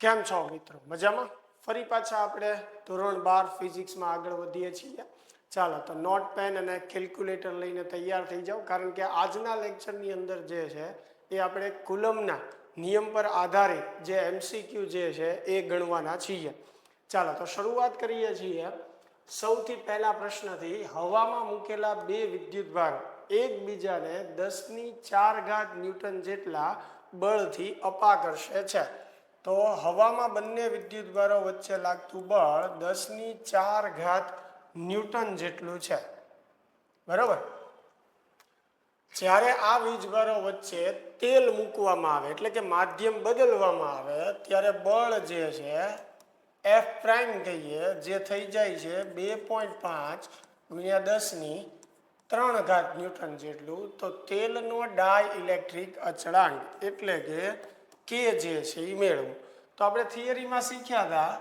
કેમ છો મિત્રો? મજામાં? ફરી પાછા આપણે ધોરણ 12 ફિઝિક્સમાં આગળ વધીએ છીએ. ચાલો તો નોટ પેન અને કેલ્ક્યુલેટર લઈને તૈયાર થઈ જાઓ, કારણ કે આજના લેક્ચરની અંદર જે છે એ આપણે કુલમના નિયમ પર આધારિત જે એમસીક્યુ જે છે એ ગણવાના છીએ. ચાલો તો શરૂઆત કરીએ છીએ સૌથી પહેલા પ્રશ્નથી. હવામાં મૂકેલા બે વિદ્યુતભારો એકબીજાને 10⁴ ન્યૂટન જેટલા બળથી અપાકર્ષે છે. તો હવામાં બંને વિદ્યુતભારો વચ્ચે લાગતું બળ 10⁴ ન્યૂટન જેટલું છે. બરોબર. જ્યારે આ વીજભારો વચ્ચે તેલ મૂકવામાં આવે, એટલે કે માધ્યમ બદલવામાં આવે, ત્યારે બળ જે છે એફ પ્રાઇમ કહીએ, જે થઈ જાય છે 2.5 × 10⁻³ ન્યૂટન જેટલું. તો તેલનો ડાઇલેક્ટ્રિક અચળાંક એટલે કે જે છે એ મેળવું. તો આપણે થિયરીમાં શીખ્યા હતા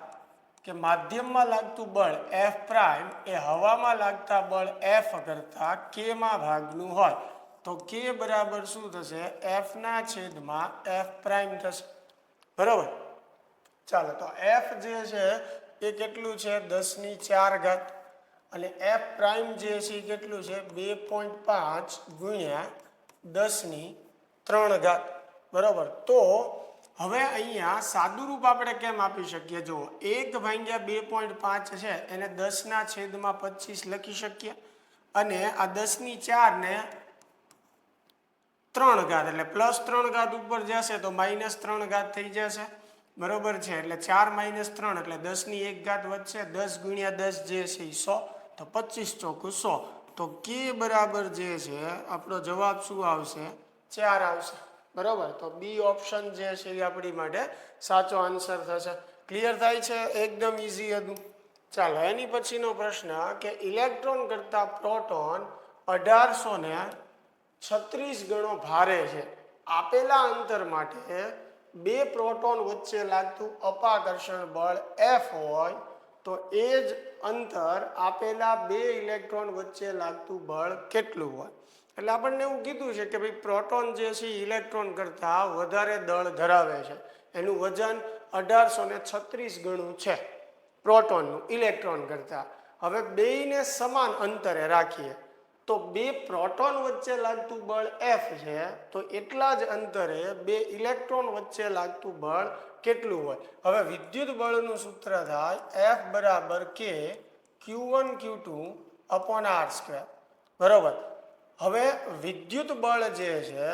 કે માધ્યમમાં લાગતું બળ એફ પ્રાઇમ એ હવામાં લાગતા બળ એફ કરતા કેમાં ભાગનું હોય. તો કે બરાબર શું થશે? F/એફ પ્રાઇમ થશે. બરાબર. ચાલો તો એફ જે છે એ કેટલું છે? 10⁴ અને એફ પ્રાઇમ જે છે એ કેટલું છે? 2.5 × 10⁻³ બરાબર. તો હવે અહીંયા સાદુરૂપ આપણે કેમ આપી શકીએ? જો 1/2.5 છે એને 10⁻25 લખી શકીએ, અને આ 10⁴ ને 3 એટલે +3 ઉપર જશે તો -3 થઈ જશે. બરોબર છે. એટલે 4 - 3 એટલે 10⁻1 વધશે. 10 × 10 જે છે એ 100, તો 25 × 100. તો કે બરાબર જે છે આપણો જવાબ શું આવશે? 4 આવશે. બરોબર. તો બી ઓપ્શન જે છે એ આપણી માટે સાચો આન્સર થશે. ક્લિયર થાય છે? એકદમ ઈઝી હતું. ચાલો એની પછીનો પ્રશ્ન કે ઇલેક્ટ્રોન કરતા પ્રોટોન 1836 ગણો ભારે છે. આપેલા અંતર માટે બે પ્રોટોન વચ્ચે લાગતું અપાકર્ષણ બળ એફ હોય, તો એ જ અંતર આપેલા બે ઇલેક્ટ્રોન વચ્ચે લાગતું બળ કેટલું હોય? એટલે આપણને એવું કીધું છે કે ભાઈ પ્રોટોન જે છે ઇલેક્ટ્રોન કરતાં વધારે દળ ધરાવે છે. એનું વજન 1836 ગણું છે પ્રોટોનનું ઇલેક્ટ્રોન કરતાં. હવે બેયને સમાન અંતરે રાખીએ તો બે પ્રોટોન વચ્ચે લાગતું બળ એફ છે, તો એટલા જ અંતરે બે ઇલેક્ટ્રોન વચ્ચે લાગતું બળ કેટલું હોય? હવે વિદ્યુત બળનું સૂત્ર થાય F બરાબર કે Q1 Q2 /r². બરોબર. હવે વિદ્યુત બળ જે છે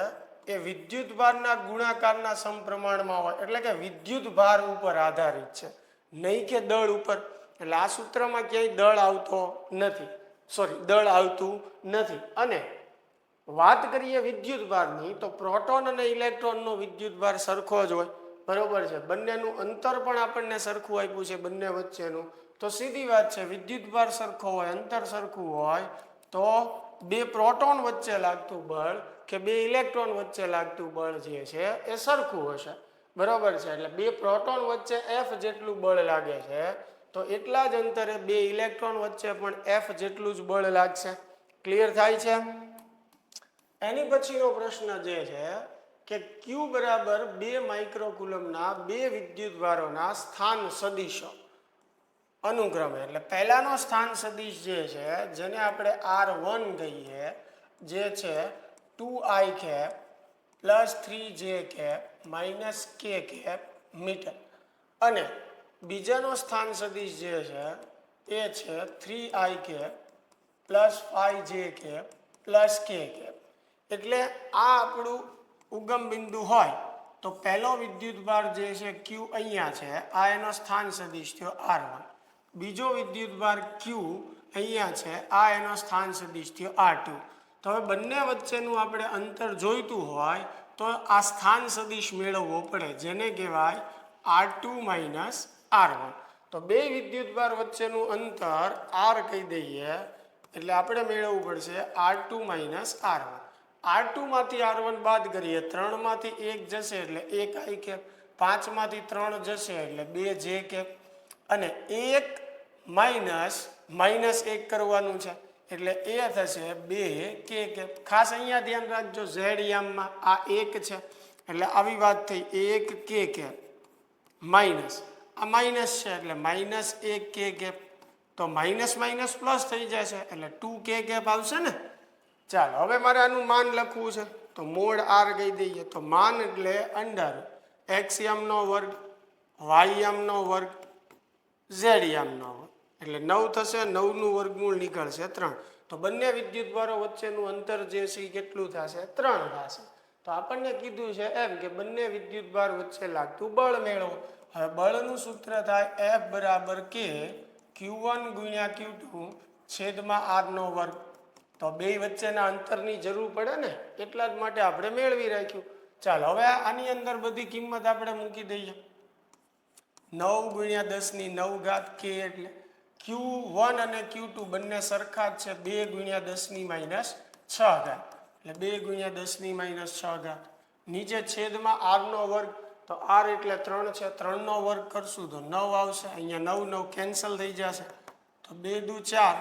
એ વિદ્યુત ભારના ગુણાકારના સમપ્રમાણમાં હોય, એટલે કે વિદ્યુત ભાર ઉપર આધારિત છે, નહીં કે દળ ઉપર. એટલે આ સૂત્રમાં ક્યાંય દળ આવતું નથી. અને વાત કરીએ વિદ્યુત ભારની, તો પ્રોટોન અને ઇલેક્ટ્રોનનો વિદ્યુત ભાર સરખો જ હોય. બરોબર છે. બંનેનું અંતર પણ આપણને સરખું આપ્યું છે બંને વચ્ચેનું. તો સીધી વાત છે, વિદ્યુત ભાર સરખો હોય, અંતર સરખું હોય, તો બે પ્રોટોન વચ્ચે લાગતું બળ કે બે ઇલેક્ટ્રોન વચ્ચે લાગતું બળ જે છે એ સરખું હશે. બરોબર છે. એટલે બે પ્રોટોન વચ્ચે એફ જેટલું બળ લાગે છે, તો એટલા જ અંતરે બે ઇલેક્ટ્રોન વચ્ચે પણ એફ જેટલું જ બળ લાગશે. ક્લિયર થાય છે? એની પછીનો પ્રશ્ન જે છે કે ક્યુ બરાબર 2 માઇક્રોકુલમના બે વિદ્યુતભારોના સ્થાન સદિશો અનુક્રમે, એટલે પહેલાનો સ્થાન સદિશ જે છે જેને આપણે R1 કહીએ, જે છે 2i + 3j - k મીટર, અને બીજાનો સ્થાન સદિશ જે છે એ છે 3i + 5j + k. એટલે આ આપણું ઉગમ બિંદુ હોય તો પહેલો વિદ્યુતભાર જે છે Q અહીંયા છે, આ એનો સ્થાન સદિશ થયો R1. બીજો વિદ્યુતભાર Q અહીંયા છે, આ એનો સ્થાન સદિશ થયો R2. તો હવે બંને વચ્ચેનું આપણે અંતર જોઈતું હોય તો આ સ્થાન સદિશ મેળવવો પડે, જેને કહેવાય R2 - R1. તો બે વિદ્યુતભાર વચ્ચેનું અંતર R કહી દઈએ, એટલે આપણે મેળવવું પડશે R2 - R1. R2 માંથી R1 બાદ કરીએ, 3 માંથી 1 જશે એટલે 1i, 5 માંથી 3 જશે એટલે 2j, અને 1 - -1 કરવાનું છે એટલે એ થશે 2k. ખાસ અહીંયા ધ્યાન રાખજો, z યામમાં આ 1 છે એટલે આવી વાત થઈ 1k માઇનસ, આ માઇનસ છે એટલે માઇનસ એક કે ગેપ, તો માઇનસ માઇનસ પ્લસ થઈ જશે એટલે 2k ગેપ આવશે ને. ચાલો હવે મારે આનું માન લખવું છે તો મોડ આર કહી દઈએ. તો માન એટલે અંડર એક્સ યમનો વર્ગ વાય યમનો વર્ગ ઝેડ યમનો વર્ગ એટલે 9 થશે. 9નું વર્ગમૂળ નીકળશે 3. તો બંને વિદ્યુતભારો વચ્ચેનું અંતર જે છે એ કેટલું થશે? 3 થશે. તો આપણને કીધું છે એમ કે બંને વિદ્યુતભાર વચ્ચે લાગતું બળ મેળવો. હવે બળનું સૂત્ર થાય F બરાબર K Q1 ગુણ્યા Q2 છેદમાં R નો વર્ગ. તો બે વચ્ચેના અંતરની જરૂર પડે ને એટલા જ માટે આપણે મેળવી રાખ્યું. ચાલો હવે આની અંદર બધી કિંમત આપણે મૂકી દઈએ. 9 ગુણ્યા 10 ની 9 ઘાત K એટલે Q1 અને Q2 બંને સરખા જ છે 2 ગુણ્યા 10 ની માઇનસ 6 ઘાત એટલે 2 ગુણ્યા 10 ની માઇનસ 6 ઘાત. નીચે છેદમાં R નો વર્ગ તો R એટલે 3 છે 3 નો વર્ગ કરશું તો 9 આવશે. અહીંયા 9 9 કેન્સલ થઈ જશે તો 2 દુ 4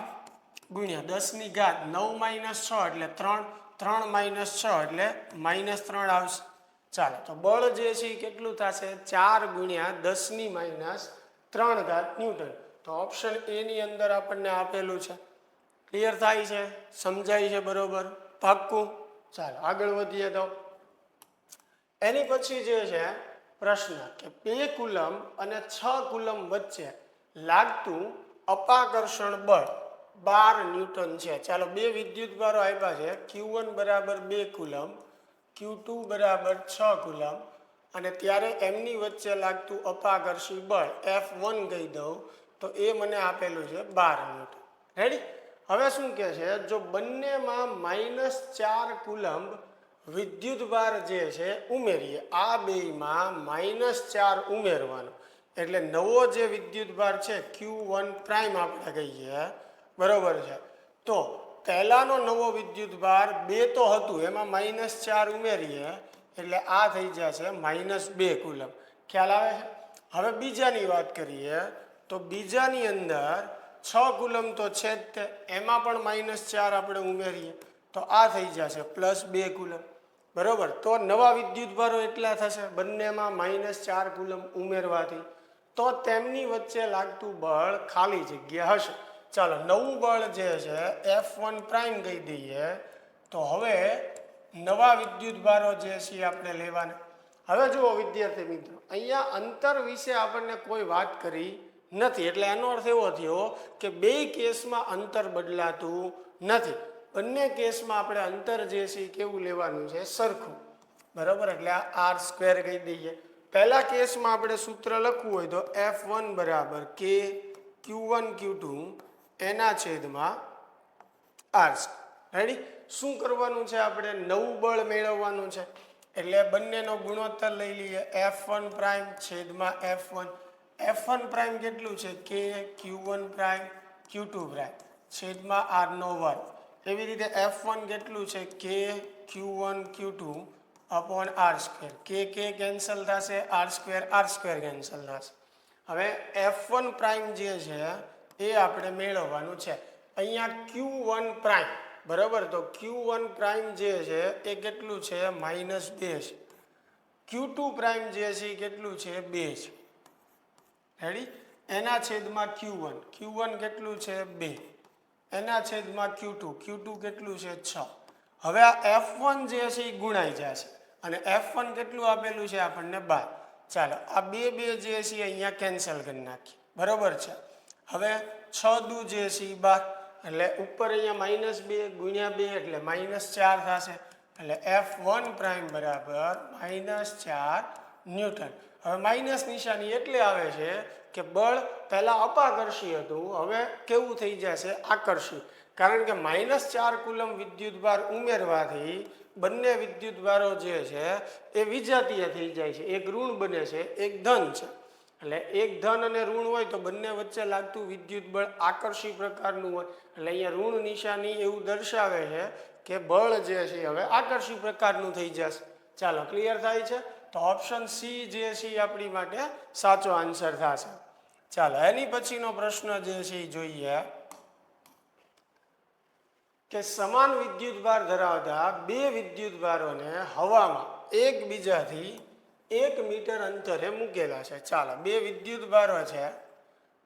ગુણ્યા 10 ની ઘાત 9 માઇનસ 6 એટલે 3 3 માઇનસ 6 એટલે માઇનસ 3 આવશે. ચાલો તો બળ જે છે એ કેટલું થશે? 4 ગુણ્યા 10 ની માઇનસ 3 ઘાત ન્યૂટન. તો ઓપ્શન એ ની અંદર આપણને આપેલું છે. ક્લિયર થાય છે? સમજાય છે બરોબર? પાક્કું? ચાલો આગળ વધીએ. તો એની પછી જે છે પ્રશ્ન કે 2 કુલમ અને 6 કુલમ વચ્ચે લાગતું અપાકર્ષણ બળ 12 ન્યૂટન છે. ચાલો બે વિદ્યુતભારો આપ્યા છે Q1 બરાબર 2 કુલમ Q2 બરાબર 6 કુલમ અને ત્યારે એમની વચ્ચે લાગતું અપાકર્ષી બળ F1 કહી દઉં તો એ મને આપેલું છે 12 ન્યૂટન. રેડી? હવે શું કહે છે? જો બંનેમાં -4 કુલમ વિદ્યુતભાર જે છે ઉમેરીએ, આ બેયમાં -4 ઉમેરવાનો એટલે નવો જે વિદ્યુતભાર છે Q1 પ્રાઇમ આપણે કહીએ બરોબર છે. તો પહેલાનો નવો વિદ્યુતભાર 2 તો હતું એમાં -4 ઉમેરીએ એટલે આ થઈ જશે -2 કુલમ. ખ્યાલ આવે છે? હવે બીજાની વાત કરીએ તો બીજાની અંદર 6 કુલમ તો છે જ તે એમાં પણ -4 આપણે ઉમેરીએ તો આ થઈ જશે +2 કુલમ બરોબર. તો નવા વિદ્યુતભારો એટલા થશે બંનેમાં -4 કુલમ ઉમેરવાથી તો તેમની વચ્ચે લાગતું બળ ખાલી જગ્યા હશે. ચાલો નવું બળ જે છે F1 પ્રાઇમ કહી દઈએ. તો હવે નવા વિદ્યુતભારો જે છે આપણે લેવાના. હવે જુઓ વિદ્યાર્થી મિત્રો, અહીંયા અંતર વિશે આપણને કોઈ વાત કરી નથી એટલે એનો અર્થ એવો થયો કે બે કેસમાં અંતર બદલાતું નથી. બંને કેસમાં આપણે અંતર જે છે કેવું લેવાનું છે? સરખું બરાબર. એટલે આ R² કહી દઈએ. પહેલા કેસમાં આપણે સૂત્ર લખવું હોય તો F1 બરાબર K Q1 Q2 એના છેદમાં R². રેડી? શું કરવાનું છે? આપણે નવું બળ મેળવવાનું છે એટલે બંનેનો ગુણોત્તર લઈ લઈએ. F1 પ્રાઇમ છેદમાં F1. F1 પ્રાઇમ કેટલું છે? K Q1 prime Q2 prime છેદમાં R નો વર્ગ. એવી રીતે F1 કેટલું છે? K Q1 Q2 upon R². K cancel થશે, R² કેન્સલ થશે. હવે F1 પ્રાઇમ જે છે એ આપણે મેળવવાનું છે. અહીંયા Q1 પ્રાઇમ બરાબર. તો Q1 પ્રાઇમ જે છે એ કેટલું છે? -2 છે. Q2 પ્રાઇમ જે છે એ કેટલું છે? 2 છે. રેડી? એના છેદમાં Q1 કેટલું છે? 2 એના છેદમાં Q2 કેટલું છે? 6. હવે આ F1 જે છે એ ગુણાઈ જશે અને F1 કેટલું આપેલું છે આપણને? 12. ચાલો આ બે જે છે અહીંયા કેન્સલ કરી નાખીએ બરોબર છે. હવે 6 દુ જે છે એ 12 એટલે ઉપર અહીંયા -2 ગુણ્યા 2 એટલે -4 થશે એટલે F1 પ્રાઇમ બરાબર -4 ન્યૂટન. હવે માઇનસ નિશાની એટલે આવે છે કે બળ પહેલા અપાકર્ષી હતું હવે કેવું થઈ જશે? આકર્ષી. કારણ કે -4 કુલમ વિદ્યુતભાર ઉમેરવાથી બંને વિદ્યુતભારો જે છે એ વિજાતીય થઈ જાય છે. એક ઋણ બને છે, એક ધન છે. એટલે એક ધન અને ઋણ હોય તો બંને વચ્ચે લાગતું વિદ્યુત બળ આકર્ષી પ્રકારનું હોય એટલે અહીંયા ઋણ નિશાની એવું દર્શાવે છે કે બળ જે છે હવે આકર્ષી પ્રકારનું થઈ જશે. ચાલો ક્લિયર થાય છે? તો ઓપ્શન સી જે છે એ આપણી માટે સાચો આન્સર થશે. ચાલો એની પછીનો પ્રશ્ન જે છે એ જોઈએ કે સમાન વિદ્યુતભાર ધરાવતા બે વિદ્યુતભારોને હવામાં એકબીજાથી 1 મીટર અંતરે મૂકેલા છે. ચાલો, બે વિદ્યુત ભારો છે,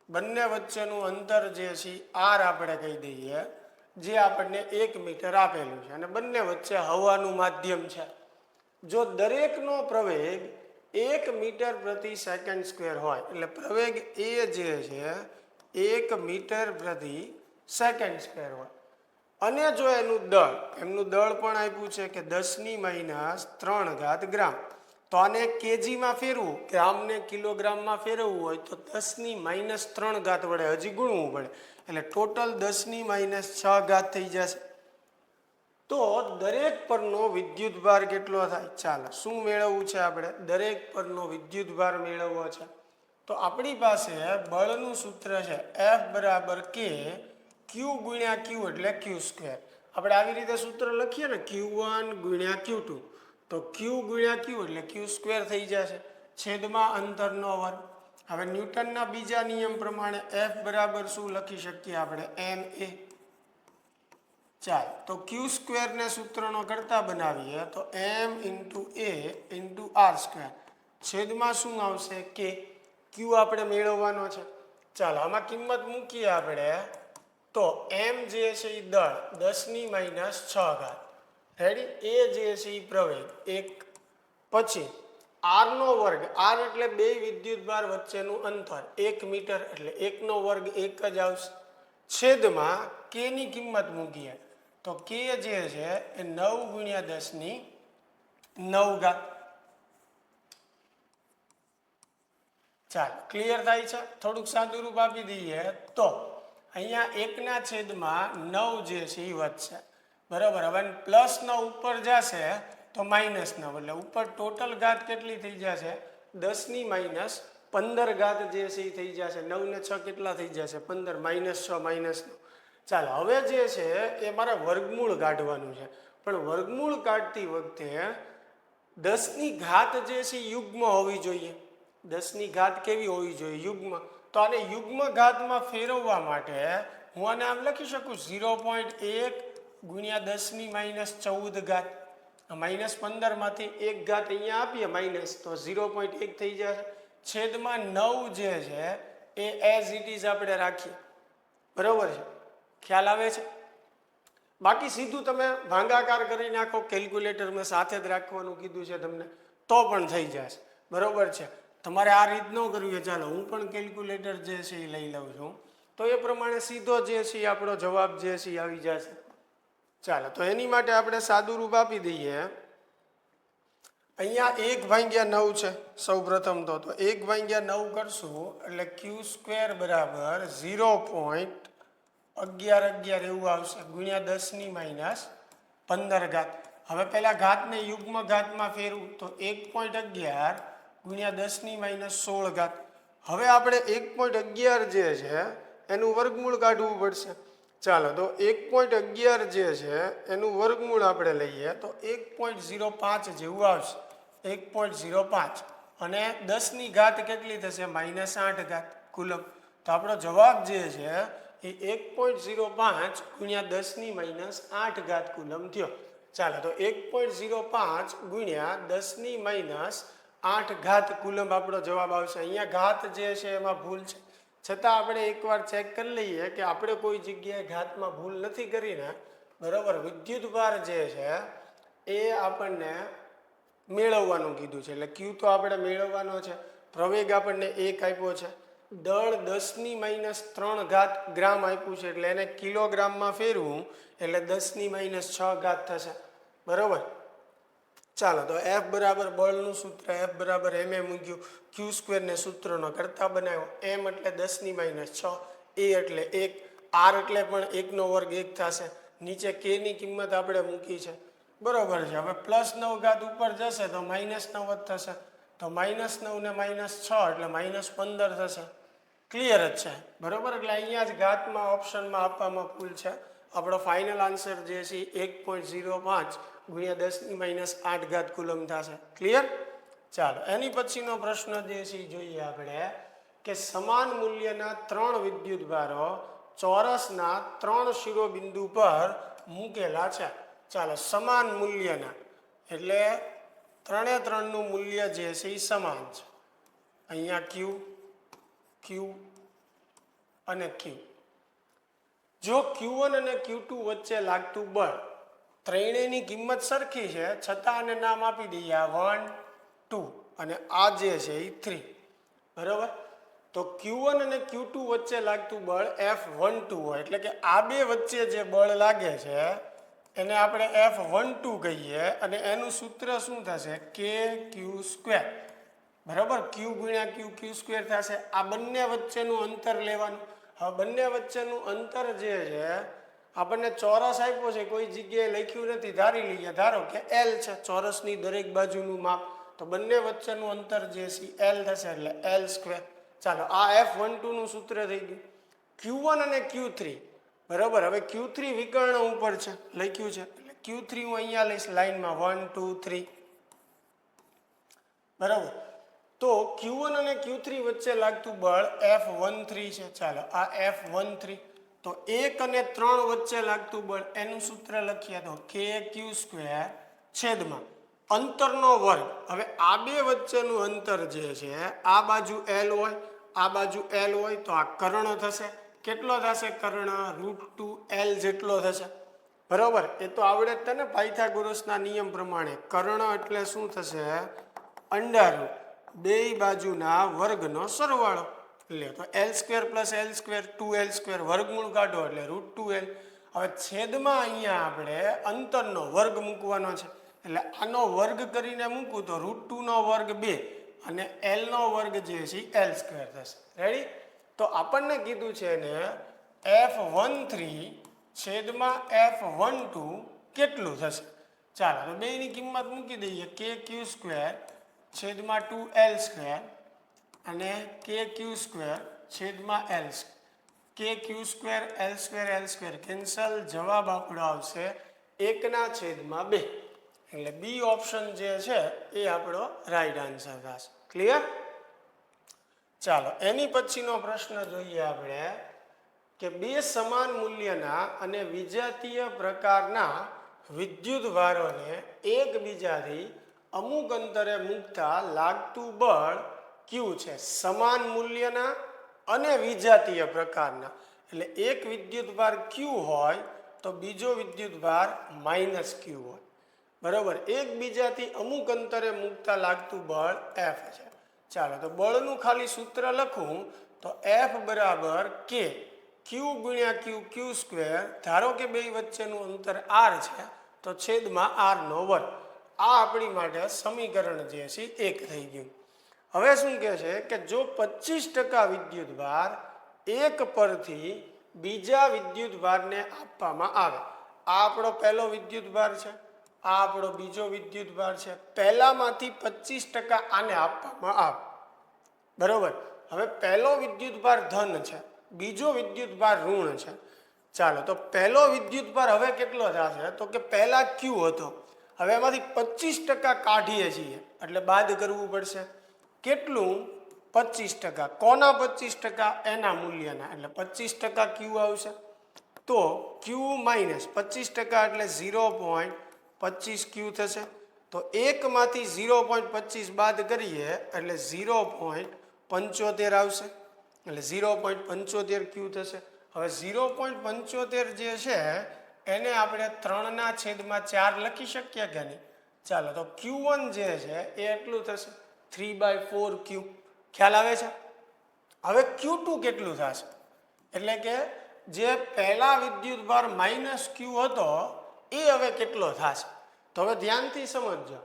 બંને વચ્ચેનું અંતર જે છે આર આપણે કહી દઈએ, જે આપણને 1 મીટર આપેલું છે અને બંને વચ્ચે હવાનું માધ્યમ છે. જો દરેકનો પ્રવેગ 1 મીટર પ્રતિ સેકન્ડ સ્ક્વેર હોય, એટલે પ્રવેગ એ જે છે 1 મીટર પ્રતિ સેકન્ડ સ્ક્વેર હોય, અને જો એમનું દળ પણ આપ્યું છે કે 10⁻³ ગ્રામ, તો આને કેજીમાં ફેરવું, ગ્રામને કિલોગ્રામમાં ફેરવવું હોય તો 10⁻³ વડે હજી ગુણવું પડે, એટલે ટોટલ 10⁻6 થઈ જશે. તો દરેક પરનો વિદ્યુતભાર કેટલો થાય? ચાલો, શું મેળવવું છે આપણે? દરેક પરનો વિદ્યુતભાર મેળવવો છે. તો આપણી પાસે બળનું સૂત્ર છે F = K Q × Q એટલે Q². આપણે આવી રીતે સૂત્ર લખીએ ને, Q1 × Q2, તો Q × Q એટલે Q² થઈ જશે, છેદમાં અંતરનો વર્ગ. હવે ન્યૂટનના બીજા નિયમ પ્રમાણે F બરાબર શું લખી શકીએ આપણે? ma. ચાલો, તો Q² ને સૂત્રનો કરતા બનાવીએ તો m × a × r², છેદમાં શું આવશે? K. Q આપણે મેળવવાનો છે. ચાલો, આમાં કિંમત મૂકીએ આપણે, તો m જે છે એ દળ 10⁻6, રેડી, એ જે છે એ પ્રવેગ 1, પછી r નો વર્ગ, r એટલે બે વિદ્યુતભાર વચ્ચેનું અંતર 1 મીટર, એટલે 1 નો વર્ગ 1 જ આવશે, છેદમાં k ની કિંમત મૂકીએ તો k જે છે એ 9 × 10⁹. ચાલો, ક્લિયર થાય છે? થોડુંક સાદું રૂપ આપી દઈએ તો અહીંયા 1/9 જે છે એ વધશે, બરાબર. હવે +9 ઉપર જશે તો -9, એટલે ઉપર ટોટલ ઘાત કેટલી થઈ જશે? 10⁻15 જે છે એ થઈ જશે. 9 ને 6 કેટલા થઈ જશે? 15, -6 -9. ચાલો, હવે જે છે એ મારે વર્ગમૂળ કાઢવાનું છે, પણ વર્ગમૂળ કાઢતી વખતે 10ની ઘાત જે છે યુગ્મ હોવી જોઈએ. 10ની ઘાત કેવી હોવી જોઈએ? યુગ્મ. તો આને યુગ્મ ઘાતમાં ફેરવવા માટે હું આને આમ લખી શકું, 0.1 × 10⁻14. -15 માંથી 1 ઘાત અહીંયા આપીએ માઇનસ, તો 0.1 થઈ જશે, છેદમાં 9 જે છે એ એઝ ઇટ ઇઝ આપણે રાખીએ, બરાબર છે? ખ્યાલ આવે છે? બાકી સીધું તમે ભાગાકાર કરી નાખો, કેલ્ક્યુલેટરમાં સાથે જ રાખવાનું કીધું છે તમને, તો પણ થઈ જશે, બરાબર છે? તમારે આ રીત ન કરવી. ચાલો, હું પણ કેલ્ક્યુલેટર જે છે એ લઈ લઉં છું, તો એ પ્રમાણે સીધો જે છે આપણો જવાબ જે છે એ આવી જશે. ચાલો, તો એની માટે આપણે સાદું રૂપ આપી દઈએ. અહીંયા 1/9 છે સૌ પ્રથમ, તો 1/9 કરશું એટલે Q² બરાબર 0.1111 એવું આવશે, ગુણ્યા 10⁻15. હવે પેલા ઘાતને યુગ્મ ઘાતમાં ફેરવું તો 1.11 ગુણ્યા 10⁻16. હવે આપણે 1.11 જે છે એનું વર્ગમૂળ કાઢવું પડશે. ચાલો, તો 1.11 જે છે એનું વર્ગમૂળ આપણે લઈએ તો 1.05 જેવું આવશે, 1.05, અને 10ની ઘાત કેટલી થશે? -8 કુલમ. તો આપણો જવાબ જે છે એ 1.05 ગુણ્યા 10⁻8 કુલમ થયો. ચાલો, તો 1.05 ગુણ્યા 10⁻8 કુલમ આપણો જવાબ આવશે. અહીંયા ઘાત જે છે એમાં ભૂલ છે, છતાં આપણે એકવાર ચેક કરી લઈએ કે આપણે કોઈ જગ્યાએ ઘાતમાં ભૂલ નથી કરીને, બરાબર. વિદ્યુતભાર જે છે એ આપણને મેળવવાનું કીધું છે, એટલે Q તો આપણે મેળવવાનો છે. પ્રવેગ આપણને 1 આપ્યો છે, દળ 10⁻³ ગ્રામ આપ્યું છે, એટલે એને કિલોગ્રામમાં ફેરવું એટલે 10⁻6 થશે, બરાબર. ચાલો, તો F બરાબર બળનું સૂત્ર F બરાબર ma મૂક્યું, Q² ને સૂત્રનો કરતા બનાવ્યો, m એટલે 10⁻6, a એટલે 1, r એટલે પણ 1 નો વર્ગ 1 થશે, નીચે k ની કિંમત આપણે મૂકી છે, બરાબર છે. હવે +9 ઉપર જશે તો -9 જ થશે, તો -9 ને -6 એટલે -15 થશે. ક્લિયર જ છે, બરાબર. એટલે અહીંયા જ ઘાતમાં ઓપ્શનમાં આપવામાં ભૂલ છે. આપણો ફાઇનલ આન્સર જે છે 1.05 ગુણ્યા 10⁻8 કુલમ થશે. ક્લિયર? ચાલો, એની પછીનો પ્રશ્ન જે છે જોઈએ આપણે કે સમાન મૂલ્યના 3 વિદ્યુતભારો ચોરસના 3 શિરોબિંદુ પર મૂકેલા છે. ચાલો, સમાન મૂલ્યના એટલે ત્રણે ત્રણનું મૂલ્ય જે છે એ સમાન છે. અહીંયા ક્યુ, ક્યુ અને ક્યુ. જો Q1 અને Q2 વચ્ચે લાગતું બળ ત્રણેયની કિંમત સરખી છે છતાં આને નામ આપી દઈએ આ 1 2 અને આ જે છે એ 3. બરાબર. તો Q1 અને Q2 વચ્ચે લાગતું બળ F12 હોય એટલે કે આ બે વચ્ચે જે બળ લાગે છે એને આપણે F12 કહીએ અને એનું સૂત્ર શું થશે KQ². બરાબર. Q ગુણ્યા Q Q² થશે. આ બંને વચ્ચેનું અંતર લેવાનું. હવે બંને વચ્ચેનું અંતર જે છે આપણને ચોરસ આપ્યો છે, કોઈ જગ્યાએ લખ્યું નથી, ધારી લઈએ. ધારો કે L છે, ચોરસની દરેક બાજુનું માપ. તો બંને વચ્ચેનું અંતર જે છે L થશે એટલે L². ચાલો આ F12 નું સૂત્ર થઈ ગયું. Q1 અને Q3. બરાબર. હવે Q3 વિકર્ણ ઉપર છે લખ્યું છે એટલે Q3 હું અહીંયા લઈશ લાઈનમાં 1 2 3. બરાબર. તો Q1 અને Q3 વચ્ચે લાગતું બળ F13 છે. ચાલો આ F13. તો 1 અને 3 વચ્ચે લાગતું બળ એનું સૂત્ર લખીએ તો KQ² છેદમાં અંતરનો વર્ગ. હવે આ બે વચ્ચેનું અંતર જે છે આ બાજુ L હોય, આ બાજુ L હોય તો આ કર્ણ થશે. કેટલો થશે કર્ણ? √2L જેટલો થશે. બરાબર. એ તો આવડે જ તને પાયથાગોરસના નિયમ પ્રમાણે. કર્ણ એટલે શું થશે? અંડર બે બાજુના વર્ગનો સરવાળો. એટલે તો L² + L² 2L² વર્ગમૂળ કાઢો એટલે √2L. હવે છેદમાં અહીંયા આપણે અંતરનો વર્ગ મૂકવાનો છે એટલે આનો વર્ગ કરીને મૂકું તો √2 નો વર્ગ 2 અને L નો વર્ગ જે છે L² થશે. રેડી. તો આપણને કીધું છે ને F13 છેદમાં F12 કેટલું થશે? ચાલો તો બેની કિંમત મૂકી દઈએ KQ² છેદમાં 2L² અને KQ² છેદમાં L². KQ² L² cancel. જવાબ આપણો આવશે 1/2. એટલે બી ઓપ્શન જે છે એ આપણો રાઈટ આન્સર થશે. ક્લિયર? ચાલો એની પછીનો પ્રશ્ન જોઈએ આપણે કે બે સમાન મૂલ્યના અને વિજાતીય પ્રકારના વિદ્યુત ભારોને એકબીજાથી અમુક અંતરે મૂકતા લાગતું બળ Q છે. સમાન મૂલ્યના અને વિજાતીય પ્રકારના. એટલે એક વિદ્યુત ભાર Q હોય તો બીજો વિદ્યુત ભાર -Q હોય. બરાબર. એકબીજાથી અમુક અંતરે મૂકતા લાગતું બળ F છે. ચાલો તો બળનું ખાલી સૂત્ર લખું તો F બરાબર K Q ગુણ્યા Q Q². ધારો કે બે વચ્ચેનું અંતર R છે તો છેદમાં R નો વર્ગ. આ આપણી માટે સમીકરણ જે છે 1 થઈ ગયું. હવે શું કહે છે કે જો 25% વિદ્યુત ભાર એક પરથી બીજા વિદ્યુત ભારને આપવામાં આવે. આ આપણો પહેલો વિદ્યુત ભાર છે, આ આપણો બીજો વિદ્યુત ભાર છે. પહેલામાંથી 25% આને આપવામાં આવે. બરોબર. હવે પહેલો વિદ્યુત ભાર ધન છે, બીજો વિદ્યુત ભાર ઋણ છે. ચાલો તો પહેલો વિદ્યુત ભાર હવે કેટલો થશે તો કે પહેલા Q હતો. હવે એમાંથી 25% કાઢીએ છીએ એટલે બાદ કરવું પડશે. કેટલું? 25%. કોના 25%? એના મૂલ્યના. એટલે 25% Q આવશે. તો Q માઇનસ 25% એટલે 0.25 Q થશે. તો 1 માંથી 0.25 બાદ કરીએ એટલે 0.75 આવશે. એટલે 0.75 Q થશે. હવે 0.75 જે છે એને આપણે 3/4 લખી શકીએ કે નહીં? ચાલો તો Q1 જે છે એ એટલું થશે 3/4 Q. ખ્યાલ આવે છે? હવે Q2 કેટલું થશે? એટલે કે જે પહેલા વિદ્યુત ભાર -Q હતો એ હવે કેટલો થશે? તો હવે ધ્યાનથી સમજજો.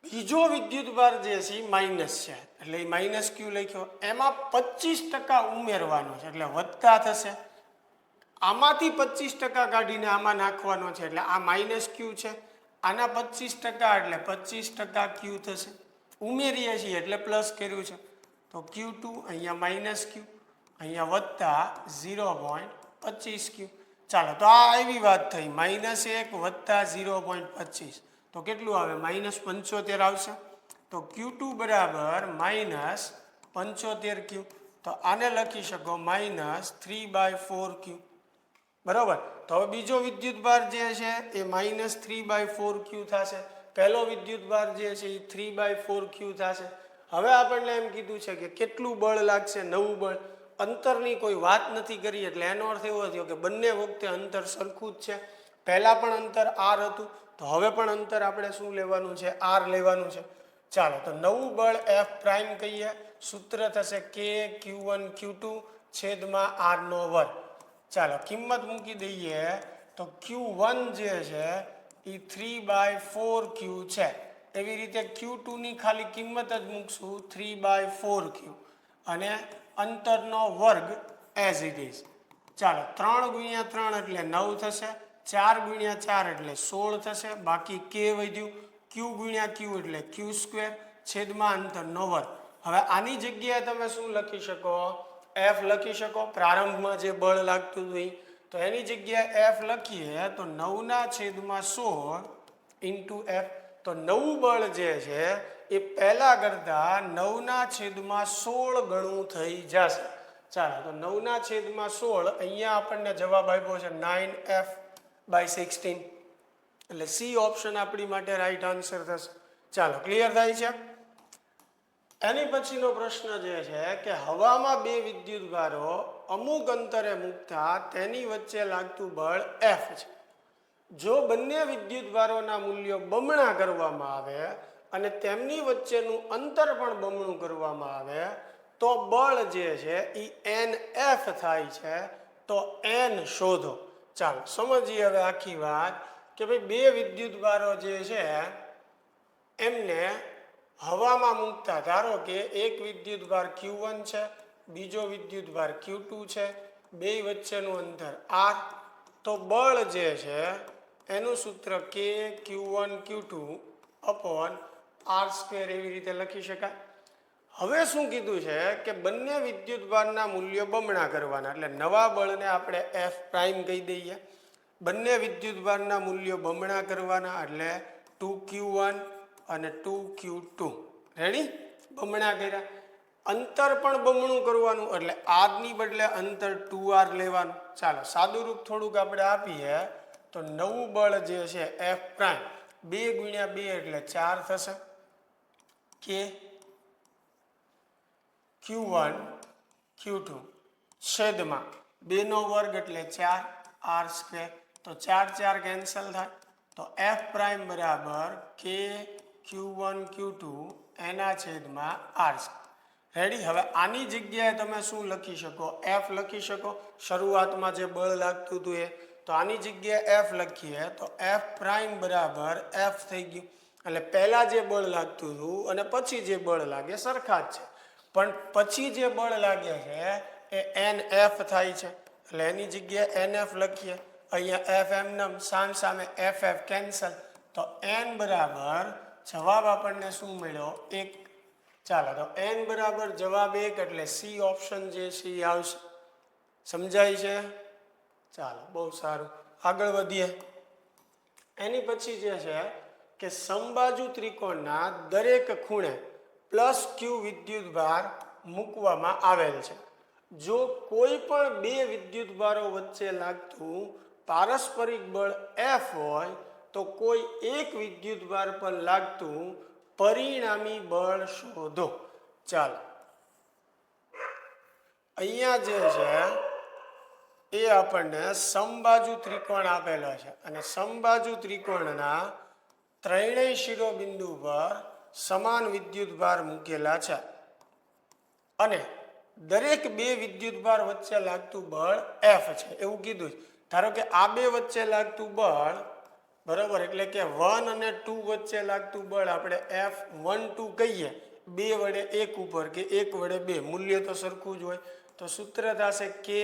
બીજો વિદ્યુત ભાર જે છે માઇનસ છે એટલે -Q લખ્યો. એમાં 25% ઉમેરવાનો છે એટલે વધતા થશે. આમાંથી 25% કાઢીને આમાં નાખવાનો છે એટલે આ -Q છે. આના 25% એટલે 25% Q થશે. ઉમેરીએ છીએ એટલે પ્લસ કર્યું છે તો Q2 અહીંયા -Q અહીંયા વત્તા 0.25 Q. ચાલો તો આ એવી વાત થઈ. -1 વત્તા 0.25 તો કેટલું આવે? -75 આવશે. તો Q2 બરાબર -75 Q. તો આને લખી શકો -3/4 Q. બરાબર. તો હવે બીજો વિદ્યુત ભાર જે છે એ -3/4 Q થશે. પહેલો વિદ્યુતભાર જે છે એ 3/4 થશે. હવે આપણને એમ કીધું છે કે કેટલું બળ લાગશે, નવું બળ. અંતરની કોઈ વાત નથી કરી એટલે એનો અર્થ એવો થયો કે બંને વખતે અંતર સરખું જ છે. પહેલાં પણ અંતર આર હતું તો હવે પણ અંતર આપણે શું લેવાનું છે, આર લેવાનું છે. ચાલો તો નવું બળ એફ પ્રાઇમ કહીએ. સૂત્ર થશે કે Q1 Q2 છેદમાં આરનો વર્ગ. ચાલો કિંમત મૂકી દઈએ તો Q1 જે છે એ 3/4Q છે. એવી રીતે Q2 ની ખાલી કિંમત જ મૂકશું 3/4Q અને અંતરનો વર્ગ એઝ ઇટ ઇઝ. ચાલો 3 × 3 એટલે 9 થશે, 4 × 4 એટલે 16 થશે, બાકી કે વધ્યું, Q × Q એટલે Q² છેદમાં અંતરનો વર્ગ. હવે આની જગ્યાએ તમે શું લખી શકો, એફ લખી શકો. પ્રારંભમાં જે બળ લાગતું હતું તો એની જગ્યાએ એફ લખીએ તો 9/16 ઇન્ટુ એફ. તો નવું બળ જે છે એ પહેલાં કરતાં 9/16 ગણું થઈ જશે. ચાલો તો 9/16 અહીંયા આપણને જવાબ આપ્યો છે 9F/16 એટલે સી ઓપ્શન આપણી માટે રાઈટ આન્સર થશે. ચાલો ક્લિયર થાય છે. એની પછીનો પ્રશ્ન જે છે કે હવામાં બે વિદ્યુતભારો અમુક અંતરે મૂકતા તેની વચ્ચે લાગતું બળ એફ છે. જો બંને વિદ્યુતભારોના મૂલ્યો બમણા કરવામાં આવે અને તેમની વચ્ચેનું અંતર પણ બમણું કરવામાં આવે તો બળ જે છે એ NF થાય છે. તો N શોધો. ચાલો સમજીએ હવે આખી વાત કે ભાઈ બે વિદ્યુતભારો જે છે એમને હવામાં મૂકતા, ધારો કે એક વિદ્યુતભાર Q1 છે, બીજો વિદ્યુતભાર Q2 છે, બે વચ્ચેનું અંતર R. તો બળ જે છે એનું સૂત્ર કે Q1 Q2 અપોન R² એવી રીતે લખી શકાય. હવે શું કીધું છે કે બંને વિદ્યુતભારના મૂલ્યો બમણા કરવાના એટલે નવા બળને આપણે એફ પ્રાઇમ કહી દઈએ. બંને વિદ્યુતભારના મૂલ્યો બમણા કરવાના એટલે 2Q1 અને 2Q2. રેડી? બમણા કર્યા. અંતર પણ બમણું કરવાનું એટલે આર ની બદલે અંતર 2R લેવાનું. ચાલો સાદું રૂપ થોડુંક આપણે આપીએ તો નવું બળ જે છે એફ પ્રાઇમ 2 × 2 એટલે 4 થશે, કે Q1 Q2 છેદમાં 2નો વર્ગ એટલે 4R². તો 4 4 કેન્સલ થાય તો એફ પ્રાઇમ બરાબર કે Q1 Q2 એના છેદમાં R². રેડી? હવે આની જગ્યાએ તમે શું લખી શકો, એફ લખી શકો. શરૂઆતમાં જે બળ લાગતું હતું એ, તો આની જગ્યાએ એફ લખીએ તો એફ પ્રાઇમ બરાબર એફ થઈ ગયું. એટલે પહેલાં જે બળ લાગતું હતું અને પછી જે બળ લાગે સરખા જ છે, પણ પછી જે બળ લાગે છે એ NF થાય છે એટલે એની જગ્યાએ NF લખીએ. અહીંયા એફ એમનેમ સામે FF કેન્સલ તો N બરાબર જવાબ આપણને શું મળ્યો, 1. ચાલો તો N બરાબર જવાબ 1 એટલે સી ઓપ્શન જે છે એ આવશે. સમજાય છે? ચાલો બહુ સારું, આગળ વધીએ. એની પછી જે છે કે સમબાજુ ત્રિકોણના દરેક ખૂણે +Q વિદ્યુતભાર મૂકવામાં આવેલ છે. જો કોઈ પણ બે વિદ્યુતભારો વચ્ચે લાગતું પારસ્પરિક બળ F હોય તો કોઈ એક વિદ્યુતભાર પર લાગતું પરિણામી બળ શોધો. ચાલો અહીંયા જે છે એ આપણને સમબાજુ ત્રિકોણ આપેલો છે અને સમબાજુ ત્રિકોણના ત્રણેય શિરોબિંદુ પર સમાન વિદ્યુતભાર મૂકેલા છે અને દરેક બે વિદ્યુતભાર વચ્ચે લાગતું બળ F છે એવું કીધું છે. ધારો કે આ બે વચ્ચે લાગતું બળ બરાબર, એટલે કે 1 અને 2 વચ્ચે લાગતું બળ આપણે F1 2 કહીએ, 2 વડે 1 ઉપર કે 1 વડે 2, મૂલ્ય તો સરખું જ હોય. તો સૂત્ર થશે કે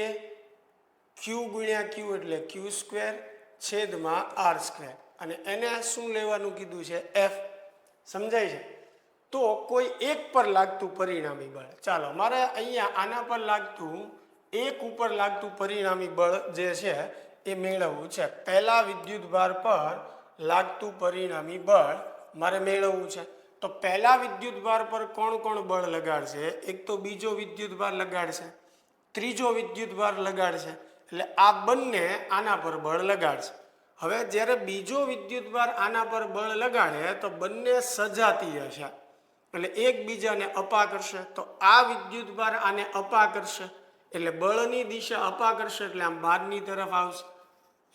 Q × Q એટલે Q² છેદમાં R² અને એને શું લેવાનું કીધું છે, F. સમજાય છે? તો કોઈ એક પર લાગતું પરિણામી બળ, ચાલો મારે અહીંયા આના પર લાગતું એક ઉપર લાગતું પરિણામી બળ જે છે એ મેળવવું છે. પહેલા વિદ્યુતભાર પર લાગતું પરિણામી બળ મારે મેળવવું છે. તો પહેલા વિદ્યુતભાર પર કોણ કોણ બળ લગાડશે? એક તો બીજો વિદ્યુતભાર લગાડશે, ત્રીજો વિદ્યુતભાર લગાડશે, એટલે આ બંને આના પર બળ લગાડશે. હવે જ્યારે બીજો વિદ્યુતભાર આના પર બળ લગાડે તો બંને સજાતીય છે, એટલે એકબીજાને અપા કરશે. તો આ વિદ્યુતભાર આને અપા કરશે એટલે બળની દિશા અપા કરશે એટલે આમ બહારની તરફ આવશે.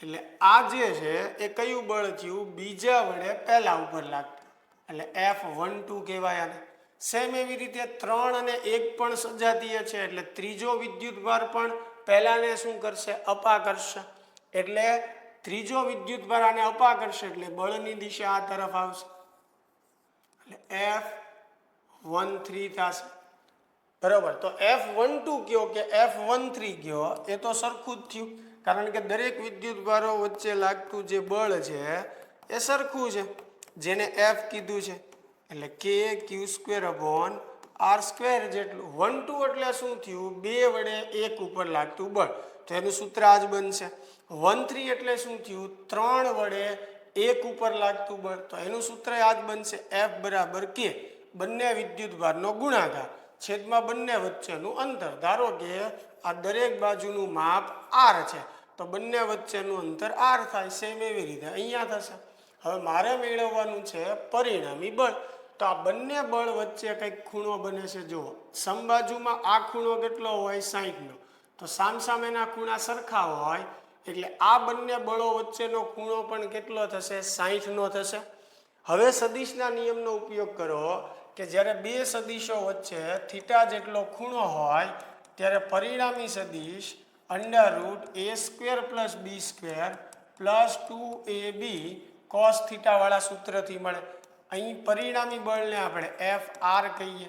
એટલે આ જે છે એ કયું બળ થયું? બીજા વડે પહેલા ઉપર લાગતું, એટલે F12 કહેવાય આને. સેમ એવી રીતે 3 અને 1 પણ સજાતીય છે એટલે ત્રીજો વિદ્યુતભાર પણ પહેલાને શું કરશે? અપા કરશે. એટલે ત્રીજો વિદ્યુતભાર આને અપા કરશે એટલે બળની દિશા આ તરફ આવશે, એટલે F13 થશે. બરાબર. તો F12 કયો કે F13 કયો એ તો સરખું જ થયું, કારણ કે દરેક વિદ્યુતભારો વચ્ચે લાગતું જે બળ છે એ સરખું છે, જેને F કીધું છે. એટલે KQ² જેટલું. 12 એટલે શું થયું? 2 વડે 1 ઉપર લાગતું બળ, તો એનું સૂત્ર આ જ બનશે. 13 એટલે શું થયું? 3 વડે 1 ઉપર લાગતું બળ, તો એનું સૂત્ર આ જ બનશે. F બરાબર K, બંને વિદ્યુતભારનો ગુણાકાર છેદમાં બંને વચ્ચેનું અંતર. ધારો કે આ દરેક બાજુનું માપ R છે તો બંને વચ્ચેનું અંતર R થાય. સેમ એવી રીતે અહીંયા થશે. હવે મારે મેળવવાનું છે પરિણામી બળ. તો આ બંને બળ વચ્ચે કંઈક ખૂણો બને છે. જુઓ, સમબાજુમાં આ ખૂણો કેટલો હોય? 60નો. તો સામસામેના ખૂણા સરખા હોય એટલે આ બંને બળો વચ્ચેનો ખૂણો પણ કેટલો થશે? 60નો થશે. હવે સદિશના નિયમનો ઉપયોગ કરો કે જ્યારે બે સદિશો વચ્ચે થીટા જેટલો ખૂણો હોય ત્યારે પરિણામી સદિશ √a² + b² + 2ab cos θ વાળા સૂત્રથી મળે. અહીં પરિણામી બળને આપણે Fr કહીએ.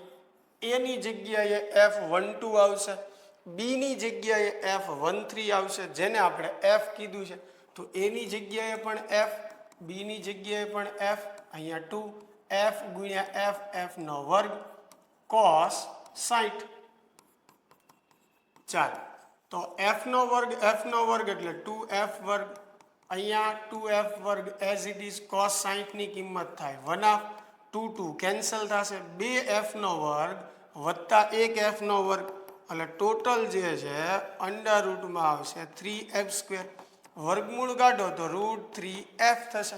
a ની જગ્યાએ F12 આવશે, b ની જગ્યાએ F13 આવશે, જેને આપણે F કીધું છે. તો a ની જગ્યાએ પણ F, b ની જગ્યાએ પણ F, અહીંયા 2 F ગુણ્યા F, F² cos 60. ચાલો, તો F² એટલે 2F², અહીંયા 2F² as it is cos 60 ની કિંમત થાય 1/2 કેન્સલ થશે. 2F² વત્તા 1F² એટલે ટોટલ જે છે √ માં આવશે 3F². વર્ગમૂળ કાઢો તો √3F થશે.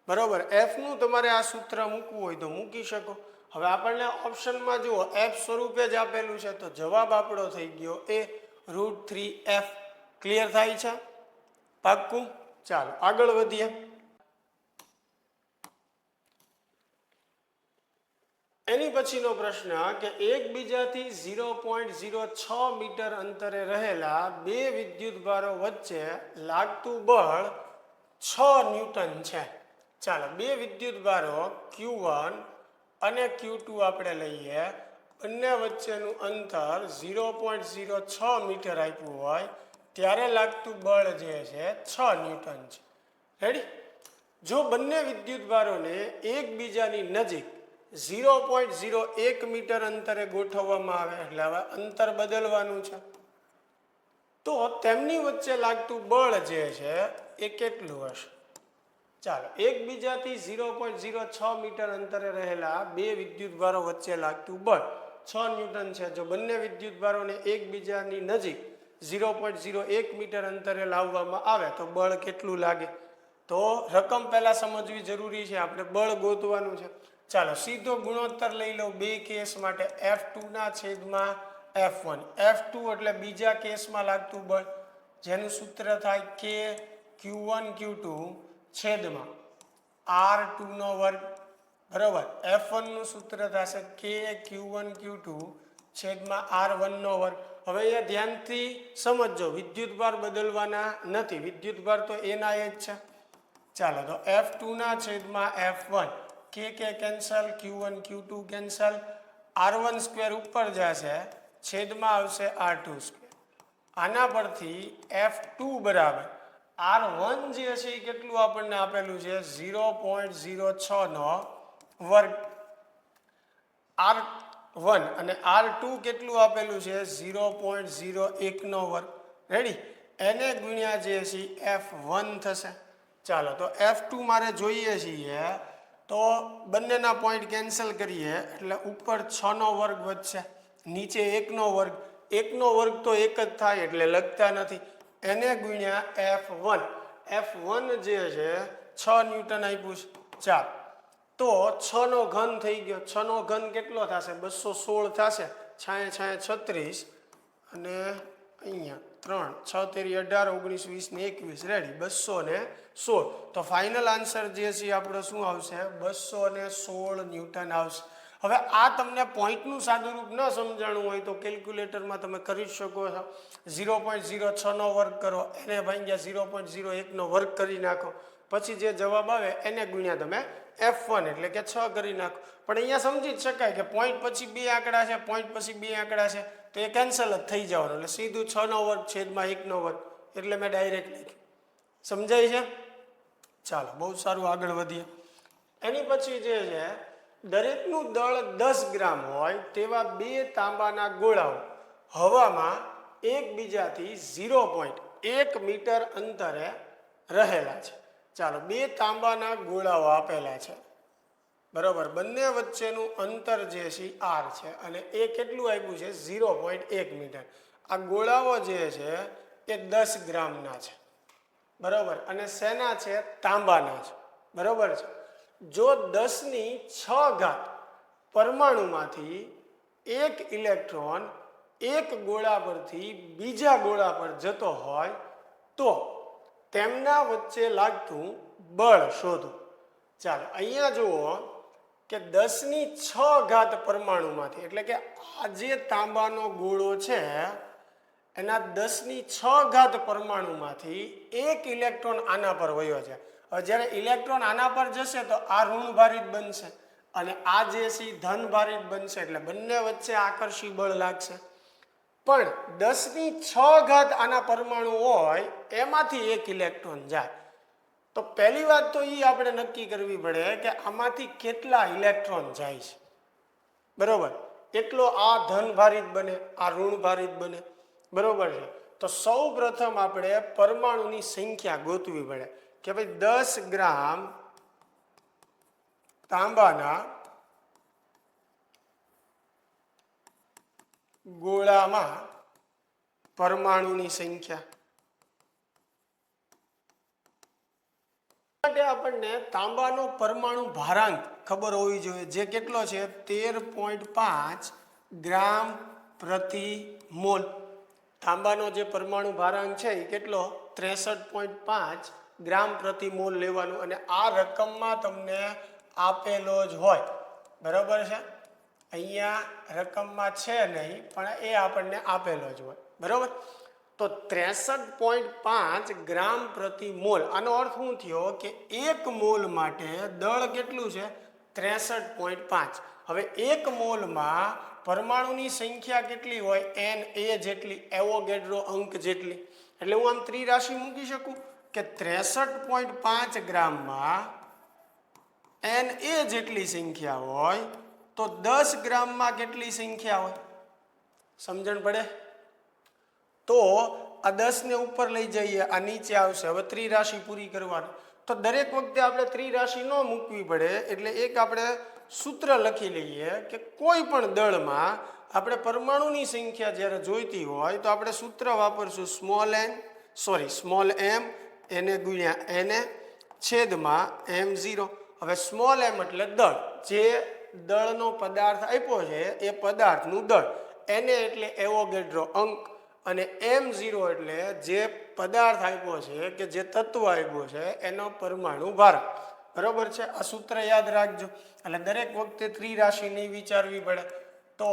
બરોબર. F નું તમારે આ સૂત્ર મૂકવું હોય તો મૂકી શકો. હવે આપણને ઓપ્શનમાં જુઓ F સ્વરૂપે જ આપેલું છે, તો જવાબ આપણો થઈ ગયો એ √3F. ક્લિયર થાય છે? પાક્કું? ચાલો આગળ વધીએ. એની પછીનો પ્રશ્ન કે એકબીજાથી 0.06 મીટર અંતરે રહેલા બે વિદ્યુતભારો વચ્ચે લાગતું બળ 6 ન્યૂટન છે. ચાલો, બે વિદ્યુતભારો Q1 અને Q2 આપણે લઈએ. બંને વચ્ચેનું અંતર 0.06 મીટર આપ્યું હોય ત્યારે લાગતું બળ જે છે 6 ન્યૂટન છે. રેડી? જો બંને વિદ્યુતભારોને એકબીજાની નજીક 0.01 મીટર અંતરે ગોઠવવામાં આવે, એટલે હવે અંતર બદલવાનું છે, તો તેમની વચ્ચે લાગતું બળ જે છે એ કેટલું હશે? ચાલો, એકબીજાથી 0.06 મીટર અંતરે રહેલા બે વિદ્યુતભારો વચ્ચે લાગતું બળ 6 ન્યૂટન છે. જો બંને વિદ્યુતભારોને એકબીજાની નજીક 0.01 મીટર અંતરે લાવવામાં આવે તો બળ કેટલું લાગે? તો રકમ પહેલા સમજવી જરૂરી છે, આપણે બળ ગોતવાનું છે. ચાલો, સીધો ગુણોત્તર લઈ લો બે કેસ માટે. F2/F1. F2 એટલે બીજા કેસમાં લાગતું બળ, જેનું સૂત્ર થાય KQ1Q2 છેદમાં R2². બરોબર. F1 નું સૂત્ર થશે KQ1Q2 છેદમાં R1². હવે એ ધ્યાનથી સમજો, વિદ્યુતભાર બદલવાના નથી, વિદ્યુતભાર તો એના એ જ છે. ચાલો, તો F2/F1, K cancel, Q1 Q2 cancel, R1² ઉપર જશે, છેદમાં આવશે R2². આના પરથી F2 બરાબર R1 જે હશે એ કેટલું આપણને આપેલું છે? 0.06 નો વર્ગ. R1 અને R2 કેટલું આપેલું છે? 0.01 નો વર્ગ. રેડી? એને ગુણ્યા જે છે F1 થશે. ચાલો, તો F2 મારે જોઈએ છીએ તો બંનેના પોઈન્ટ કેન્સલ કરીએ એટલે ઉપર 6 નો વર્ગ વધશે, નીચે 1 નો વર્ગ. 1 નો વર્ગ તો 1 જ થાય એટલે લખતા નથી. એને ગુણ્યા F1. F1 જે છે 6 ન્યૂટન આપ્યું છે. ચાલો તો 6 નો ઘન થઈ ગયો. 6 નો ઘન કેટલો થશે? 216 થશે. છાંયે છાંયે 36 અને અહીંયા 3 6 તેરી 18 19 20 ને 21 રેડી 216. તો ફાઇનલ આન્સર જે છે આપણો શું આવશે? 216 ન્યૂટન આવશે. હવે આ તમને પોઈન્ટનું સાદુરૂપ ન સમજાણું હોય તો કેલ્ક્યુલેટરમાં તમે કરી શકો છો. 0.06 નો વર્ગ કરો, એને ભાગ્યા 0.01 નો વર્ગ કરી નાખો, પછી જે જવાબ આવે એને ગુણ્યા તમે F1 એટલે કે 6 કરી નાખો. પણ અહીંયા સમજી જ શકાય કે પોઈન્ટ પછી બે આંકડા છે, પોઈન્ટ પછી બે આંકડા છે તો એ કેન્સલ જ થઈ જવાનું, એટલે સીધું 6 નો વર્ગ છેદમાં 1 નો વર્ગ, એટલે મેં ડાયરેક્ટ લખ્યું. સમજાય છે? ચાલો બહુ સારું, આગળ વધીએ. એની પછી જે છે દરેકનું દળ 10 ગ્રામ હોય તેવા બે તાંબાના ગોળાઓ હવામાં એકબીજાથી 0.1 મીટર અંતરે રહેલા છે. ચાલો બે તાંબાના ગોળાઓ આપેલા છે, બરાબર. બંને વચ્ચેનું અંતર જે છે r છે અને એ કેટલું આપ્યું છે? 0.1 મીટર. આ ગોળાઓ જે છે એ 10 ગ્રામના છે, બરાબર. અને શેના છે? તાંબાના છે, બરાબર છે. જો 10⁶ પરમાણુમાંથી એક ઇલેક્ટ્રોન એક ગોળા પરથી બીજા ગોળા પર જતો હોય તો તેમના વચ્ચે લાગતું બળ શોધો. ચાલો અહીંયા જુઓ કે 10⁶ પરમાણુમાંથી, એટલે કે આ જે તાંબાનો ગોળો છે એના 10⁶ પરમાણુમાંથી એક ઇલેક્ટ્રોન આના પર વયો છે. હવે જ્યારે ઇલેક્ટ્રોન આના પર જશે તો આ ઋણભારિત બનશે અને આ જે છે ધનભારિત બનશે, એટલે બંને વચ્ચે આકર્ષી બળ લાગશે. પણ 10⁶ આના પરમાણુ હોય એમાંથી એક ઇલેક્ટ્રોન જાય તો પહેલી વાત તો એ આપણે નક્કી કરવી પડે કે આમાંથી કેટલા ઇલેક્ટ્રોન જાય છે, બરોબર. એટલો આ ધનભારિત બને, આ ઋણભારિત બને, બરોબર છે. તો સૌ પ્રથમ આપણે પરમાણુની સંખ્યા ગોતવી પડે કે ભાઈ 10 ગ્રામ તાંબાના ગોળામાં પરમાણુની સંખ્યા માટે આપણને તાંબાનો પરમાણુ ભારાંક ખબર હોવી જોઈએ, જે કેટલો છે? 13.5 ગ્રામ પ્રતિ મોલ. તાંબાનો જે પરમાણુ ભારાંક છે એ કેટલો? 63.5 ગ્રામ પ્રતિ મોલ લેવાનું, અને આ રકમમાં તમને આપેલો જ હોય, બરાબર છે. અહીંયા રકમમાં છે નહીં પણ એ આપણને આપેલો જ હોય, બરાબર. તો 63.5 ગ્રામ પ્રતિ મોલ, આનો અર્થ શું થયો કે એક મોલ માટે દળ કેટલું છે? 63.5. હવે એક મોલમાં પરમાણુની સંખ્યા કેટલી હોય? Na જેટલી, એવોગેડ્રો અંક જેટલી. એટલે હું આમ ત્રિરાશિ મૂકી શકું કે 63.5 ગ્રામમાં Na જેટલી સંખ્યા હોય તો 10 ગ્રામમાં કેટલી સંખ્યા હોય? સમજણ પડે? તો આ 10 ને ઉપર લઈ જઈએ, આ નીચે આવશે. હવે ત્રિરાશિ પૂરી કરવાની, તો દરેક વખતે આપણે ત્રિરાશિ ન મૂકવી પડે, એટલે એક આપણે સૂત્ર લખી લઈએ કે કોઈ પણ દળમાં આપણે પરમાણુની સંખ્યા જ્યારે જોઈતી હોય તો આપણે સૂત્ર વાપરશું સ્મોલ m એને ગુણ્યા Na છેદમાં m0. હવે સ્મોલ m એટલે દળ, જે દળનો પદાર્થ આપ્યો છે એ પદાર્થનું દળ, Na એટલે એવોગેડ્રો અંક, અને m0 એટલે જે પદાર્થ આપ્યો છે કે જે તત્વ આપ્યો છે એનો પરમાણુ ભારાંક, બરોબર છે. આ સૂત્ર યાદ રાખજો, એટલે દરેક વખતે ત્રિરાશિ નહીં વિચારવી પડે. તો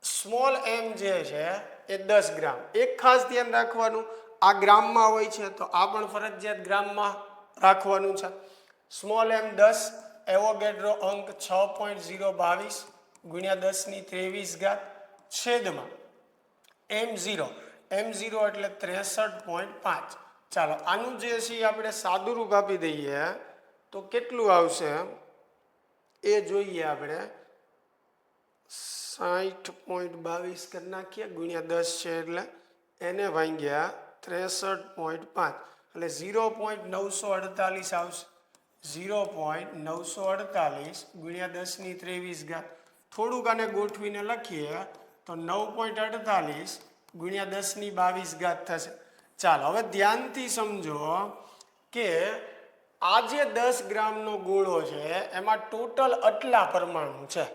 સ્મોલ m જે છે એ 10 ગ્રામ. એક ખાસ ધ્યાન રાખવાનું, આ ગ્રામમાં હોય છે તો આ પણ ફરજિયાત ગ્રામમાં રાખવાનું છે. સ્મોલ m 10, એવોગેડ્રો અંક 6.022 ગુણ્યા 10⁻23 છેદમાં m0 એટલે 63.5. ચાલો આનું જે છે આપણે સાદુરૂપ આપી દઈએ તો કેટલું આવશે એ જોઈએ. આપણે 60.22 કરી નાખીએ, ગુણ્યા 10 છે એટલે એને ભાગ્યા 63.5 એટલે 0.948 આવશે. 0.948 ગુણ્યા 10⁻23. થોડુંક આને ગોઠવીને લખીએ તો 9.48 ગુણ્યા 10⁻22 થશે. ચાલો હવે ધ્યાનથી સમજો કે આ જે 10 ગ્રામનો ગોળો છે એમાં ટોટલ આટલા પરમાણુ છે.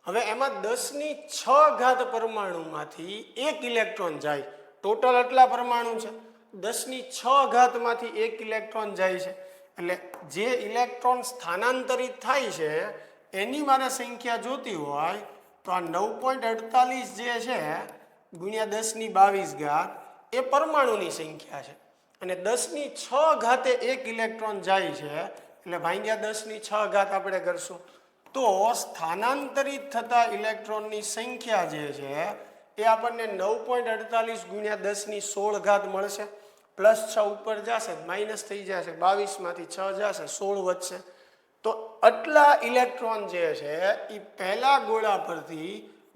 હવે એમાં 10⁶ પરમાણુમાંથી એક ઇલેક્ટ્રોન જાય. ટોટલ આટલા પરમાણુ છે, 10⁶ માંથી એક ઇલેક્ટ્રોન જાય છે. એટલે જે ઇલેક્ટ્રોન સ્થાનાંતરિત થાય છે એની મારે સંખ્યા જોતી હોય તો આ 9.48 જે છે ગુણ્યા 10⁻22 એ પરમાણુની સંખ્યા છે. અને 10⁶ એક ઇલેક્ટ્રોન જાય છે એટલે ભાગ્યા 10⁶ આપણે કરશું તો સ્થાનાંતરિત થતા ઇલેક્ટ્રોનની સંખ્યા જે છે એ આપણને 9.48 ગુણ્યા 10⁻16 મળશે. +6 ઉપર જશે માઇનસ થઈ જશે, 22 માંથી 6 જશે, 16 વધશે. તો આટલા ઇલેક્ટ્રોન જે છે એ પહેલા ગોળા પરથી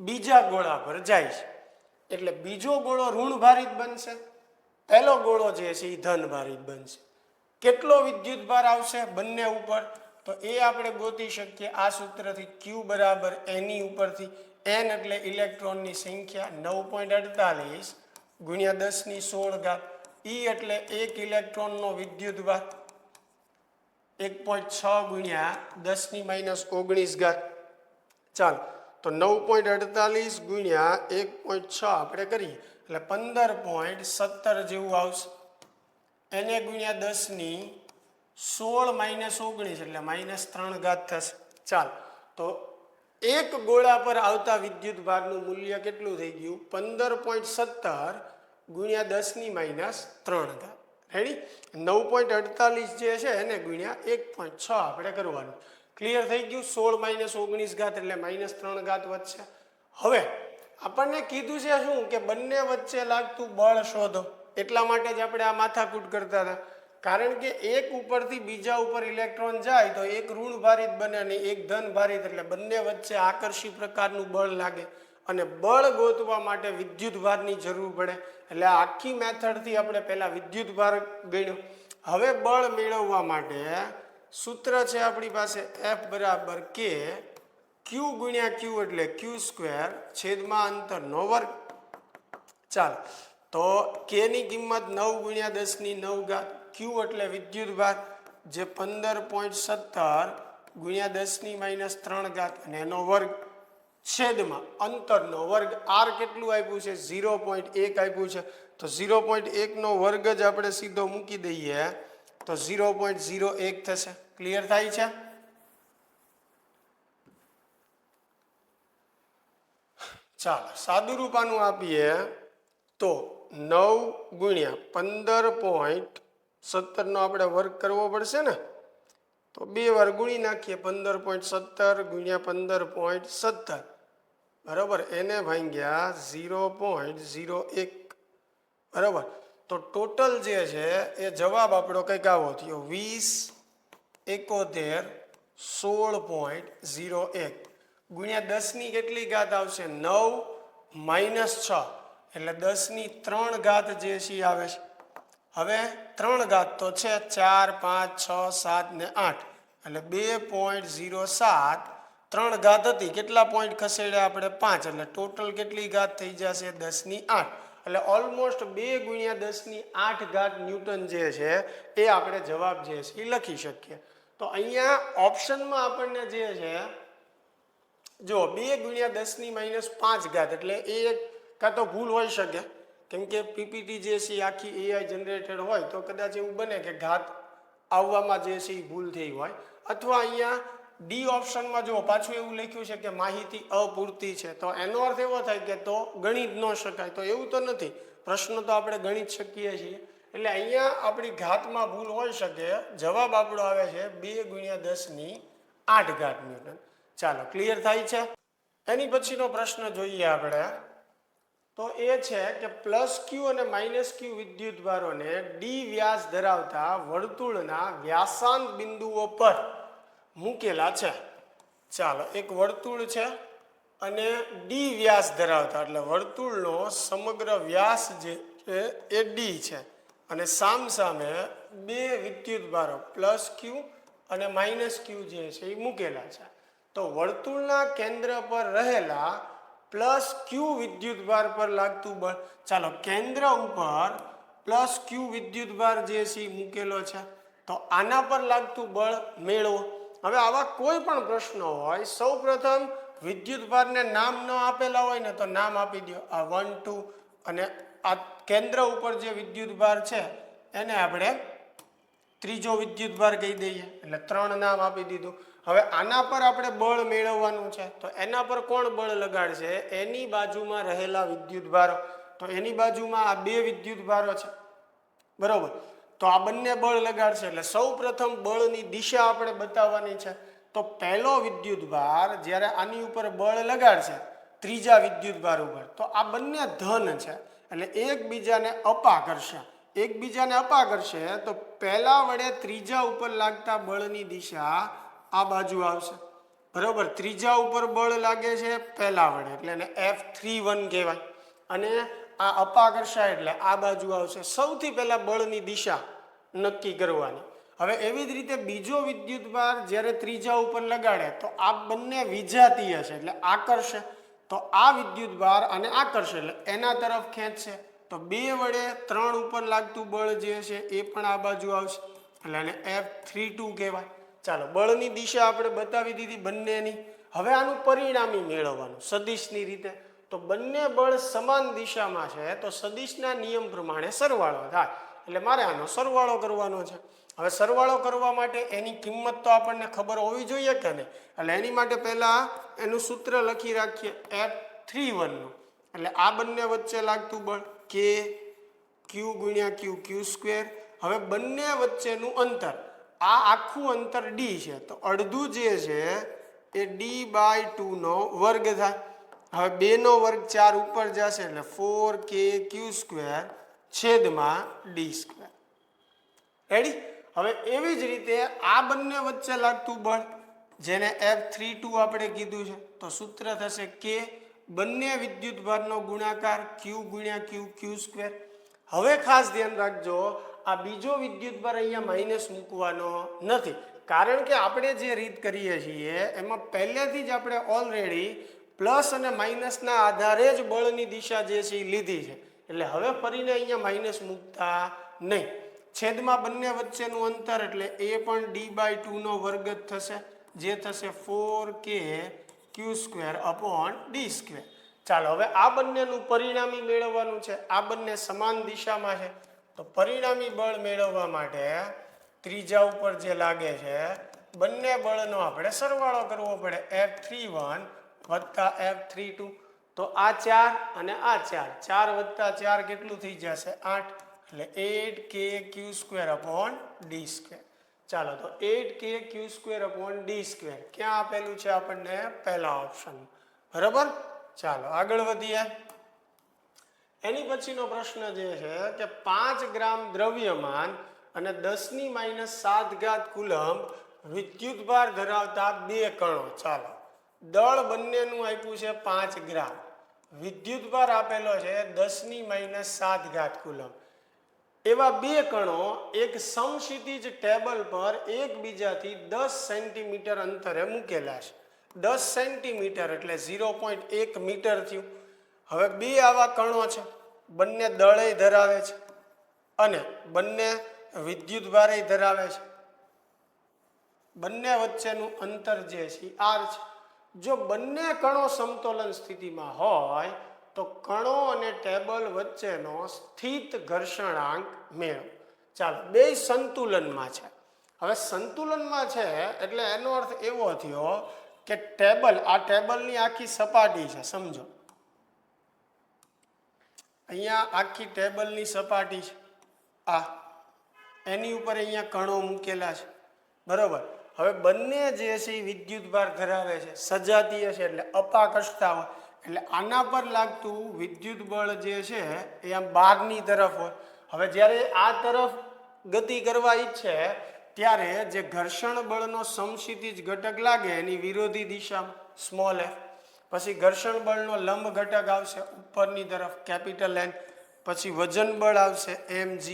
બીજા ગોળા પર જાય છે. એટલે બીજો ગોળો ઋણભારિત બનશે, પહેલો ગોળો જે છે એ ધનભારિત બનશે. કેટલો વિદ્યુતભાર આવશે બંને ઉપર તો એ આપણે ગોતી શકીએ આ સૂત્રથી. Q બરાબર એની ઉપરથી n એટલે ઇલેક્ટ્રોનની સંખ્યા 9.48 ગુણ્યા 10⁻16 E એટલે એક ઇલેક્ટ્રોનનો વિદ્યુતભાર 1.6 ગુણ્યા 10⁻19. ચાલો તો 9.48 ગુણ્યા 1.6 આપણે કરીએ એટલે 15.17 જેવું આવશે. એને ગુણ્યા 10⁻16 એટલે -3 થશે. ચાલો તો એક ગોળા પર આવતા વિદ્યુતભારનું મૂલ્ય કેટલું થઈ ગયું? 15.17 ગુણ્યા 10⁻3. રેડી? 9.48 જે છે એને ગુણ્યા 1.6 આપણે કરવાનું. ક્લિયર થઈ ગયું? 16⁻19 એટલે -3 વધશે. હવે આપણને કીધું છે શું કે બંને વચ્ચે લાગતું બળ શોધો. એટલા માટે જ આપણે આ માથાકૂટ કરતા હતા. કારણ કે એક ઉપરથી બીજા ઉપર ઇલેક્ટ્રોન જાય તો એક ઋણભારિત બને અને એક ધનભારિત, એટલે બંને વચ્ચે આકર્ષી પ્રકારનું બળ લાગે અને બળ ગોતવા માટે વિદ્યુતભારની જરૂર પડે. એટલે આખી મેથડથી આપણે પહેલા વિદ્યુતભાર ગણ્યો. હવે બળ મેળવવા માટે સૂત્ર છે આપણી પાસે F બરાબર K Q ગુણ્યા Q એટલે Q² છેદમાં અંતરનો વર્ગ. ચાલો તો K ની કિંમત 9 ગુણ્યા 10⁹. Q એટલે વિદ્યુતભાર જે 15.17 ગુણ્યા 10⁻3 અને એનો વર્ગ છેદમાં અંતરનો વર્ગ. R કેટલું આપ્યું છે? 0.1 આપ્યું છે. તો 0.1 નો વર્ગ જ આપણે સીધો મૂકી દઈએ તો 0.01 થશે. ક્લિયર થાય છે? ચાલો સાદું રૂપાનું આપીએ તો 9 ગુણ્યા 15.17 નો આપણે વર્ગ કરવો પડશે ને, તો 2 વાર ગુણી નાખીએ. 15.17 ગુણ્યા 15.17 બરાબર એને ભાગ્યા 0.01 બરાબર. તો ટોટલ જે છે એ જવાબ આપણો કંઈક આવો થયો 2071 ગુણ્યા 10ની કેટલી ઘાત આવશે? 9 - 6 એટલે 10⁻³ જે છે આવે છે. હવે 3 ઘાત તો છે 4 5 6 7 ને 8 એટલે 2.07. 3 ઘાત હતી, કેટલા પોઈન્ટ ખસેડ્યા આપણે? 5 એટલે ટોટલ કેટલી ઘાત થઈ જશે? 10⁸. એટલે ઓલમોસ્ટ 2 ગુણ્યા 10⁸ ન્યૂટન જે છે એ આપણે જવાબ જે છે એ લખી શકીએ. તો અહીંયા ઓપ્શનમાં આપણને જે છે જો 2 ગુણ્યા 10⁻5 એટલે એ કાં તો ભૂલ હોઈ શકે, કેમ કે પીપીટી જે છે આખી AI જનરેટેડ હોય તો કદાચ એવું બને કે ઘાત આવવામાં જે છે એ ભૂલ થઈ હોય. અથવા અહીંયા ડી ઓપ્શનમાં જો પાછું એવું લખ્યું છે કે માહિતી અપૂરતી છે, તો એનો અર્થ એવો થાય કે તો ગણી જ ન શકાય. તો એવું તો નથી, પ્રશ્ન તો આપણે ગણી જ શકીએ છીએ. એટલે અહીંયા આપણી ઘાતમાં ભૂલ હોઈ શકે. જવાબ આપણો આવે છે 2 ગુણ્યા 10⁸ ન્યૂટન. ચાલો ક્લિયર થાય છે? એની પછીનો પ્રશ્ન જોઈએ આપણે. તો એ છે કે +Q અને -Q વિદ્યુતભારોને ડી વ્યાસ ધરાવતા વર્તુળના વ્યાસાંત બિંદુઓ પર મૂકેલા છે. ચાલો એક વર્તુળ છે અને ડી વ્યાસ ધરાવતા, એટલે વર્તુળનો સમગ્ર વ્યાસ જે છે એ ડી છે અને સામસામે 2 વિદ્યુતભારો +Q અને -Q જે છે એ મૂકેલા છે. તો વર્તુળના કેન્દ્ર પર રહેલા +Q વિદ્યુતભાર પર લાગતું બળ. ચાલો કેન્દ્ર ઉપર પ્લસ ક્યુ વિદ્યુતભાર જે છે એ મૂકેલો છે. તો આના પર લાગતું બળ મેળવો. હવે આવા કોઈ પણ પ્રશ્નો હોય સૌ પ્રથમ વિદ્યુતભારને નામ ન આપેલા હોય ને તો નામ આપી દો. આ 1 2 અને આ કેન્દ્ર ઉપર જે વિદ્યુતભાર છે એને આપણે ત્રીજો વિદ્યુતભાર કહી દઈએ એટલે 3 નામ આપી દીધું. હવે આના પર આપણે બળ મેળવવાનું છે તો એના પર કોણ બળ લગાડશે? એની બાજુમાં રહેલા વિદ્યુતભારો. તો એની બાજુમાં આ 2 વિદ્યુતભારો છે બરોબર. તો આ બંને બળ લગાડશે એટલે સૌ પ્રથમ બળની દિશા આપણે બતાવવાની છે. તો પહેલો વિદ્યુતભાર જ્યારે આની ઉપર બળ લગાડશે ત્રીજા વિદ્યુતભાર ઉપર તો આ બંને ધન છે એટલે એકબીજાને અપા કરશે તો પહેલા વડે ત્રીજા ઉપર લાગતા બળની દિશા આ બાજુ આવશે બરોબર. ત્રીજા ઉપર બળ લાગે છે પહેલા વડે એટલે એને F31 કહેવાય અને આ અપાકર્ષાય એટલે આ બાજુ આવશે. સૌથી પહેલા બળની દિશા નક્કી કરવાની. હવે એવી જ રીતે બીજો વિદ્યુતભાર જ્યારે ત્રીજા ઉપર લગાડે તો આ બંને વિજાતીય છે એટલે આકર્ષે. તો આ વિદ્યુતભાર અને આકર્ષે એટલે એના તરફ ખેંચશે. તો 2 વડે 3 ઉપર લાગતું બળ જે છે એ પણ આ બાજુ આવશે એટલે એને F32 કહેવાય. ચાલો બળની દિશા આપણે બતાવી દીધી બંનેની. હવે આનું પરિણામી મેળવવાનું સદિશની રીતે. તો બંને બળ સમાન દિશામાં છે તો સદિશના નિયમ પ્રમાણે સરવાળો થાય એટલે મારે આનો સરવાળો કરવાનો છે. હવે સરવાળો કરવા માટે એની કિંમત તો આપણને ખબર હોવી જોઈએ કે નહીં એટલે એની માટે પહેલા એનું સૂત્ર લખી રાખીએ F31 નું. એટલે આ બંને વચ્ચે લાગતું બળ કે ક્યુ ગુણ્યા ક્યુ ક્યુ સ્ક્વેર. હવે બંને વચ્ચેનું અંતર આ આખું અંતર ડી છે તો અડધું જે છે એ D/2 નો વર્ગ થાય. હવે 2 નો વર્ગ 4 ઉપર જશે એટલે 4k ક્યુ સ્ક્વેર છેદમાં ડી સ્ક્વેર. રેડી. હવે એવી જ રીતે આ બંને વચ્ચે લાગતું બળ જેને F32 આપણે કીધું છે તો સૂત્ર થશે કે બંને વિદ્યુતભારનો ગુણાકાર ક્યુ ગુણ્યા ક્યુ ક્યુ સ્ક્વેર. હવે ખાસ ધ્યાન રાખજો આ બીજો વિદ્યુતભાર અહીંયા માઇનસ મૂકવાનો નથી કારણ કે આપણે જે રીત કરીએ છીએ એમાં પહેલેથી જ આપણે ઓલરેડી પ્લસ અને માઇનસના આધારે જ બળની દિશા જે છે એ લીધી છે એટલે હવે ફરીને અહીંયા માઇનસ મૂકતા નહીં. છેદમાં બંને વચ્ચેનું અંતર એટલે એ પણ D/2 નો વર્ગ જ થશે જે થશે 4k Q square upon D square. ચાલો હવે આ બંનેનું પરિણામી મેળવવાનું છે. આ બંને સમાન દિશામાં છે તો પરિણામી બળ મેળવવા માટે ત્રીજા ઉપર જે લાગે છે બંને બળનો આપણે સરવાળો કરવો પડે. F31 વત્તા F32 તો આ 4 અને આ 4 વત્તા 4 કેટલું થઈ જશે 8 એટલે 8k Q square upon D square. ચાલો તો 8k Q square upon D square ક્યાં આપેલું છે આપણને પહેલા ઓપ્શન બરાબર. ચાલો આગળ વધીએ. એની પછીનો પ્રશ્ન જે છે કે 5 ગ્રામ દ્રવ્યમાન અને 10⁻⁷ કુલમ્બ વિદ્યુતભાર ધરાવતા 2 કણો. ચાલો દળ બંનેનું આપ્યું છે 5 ગ્રામ વિદ્યુતભાર આપેલો છે 10⁻⁷ કુલમ્બ. એવા 2 કણો એક સમક્ષિતિજ ટેબલ પર એકબીજાથી 10 સેન્ટીમીટર અંતરે મૂકેલા છે. 10 સેન્ટીમીટર એટલે 0.1 મીટર થયું. હવે 2 આવા કણો છે બંને દળે ધરાવે છે અને બંને વિદ્યુતભારે ધરાવે છે. બંને વચ્ચેનું અંતર જે છે r છે. જો બંને કણો સમતોલન સ્થિતિમાં હોય તો કણો અને ટેબલ વચ્ચેનો સ્થિત ઘર્ષણાંક મેળવો. ચાલો બે સંતુલનમાં છે. હવે સંતુલનમાં છે એટલે એનો અર્થ એવો થયો કે ટેબલ આ ટેબલની આખી સપાટી છે સમજો. અહીંયા આખી ટેબલની સપાટી છે આ એની ઉપર અહીંયા કણો મૂકેલા છે બરોબર. હવે બંને જે છે એ વિદ્યુતભાર ધરાવે છે સજાતીય છે એટલે અપાકર્ષતા હોય એટલે આના પર લાગતું વિદ્યુત બળ જે છે એ આમ બહારની તરફ હોય. હવે જ્યારે આ તરફ ગતિ કરવા ઈચ્છે ત્યારે જે ઘર્ષણ બળનો સમક્ષિતિજ ઘટક લાગે એની વિરોધી દિશામાં સ્મોલ f, પછી ઘર્ષણ બળનો લંબ ઘટક આવશે ઉપરની તરફ કેપિટલ N, પછી વજન બળ આવશે mg.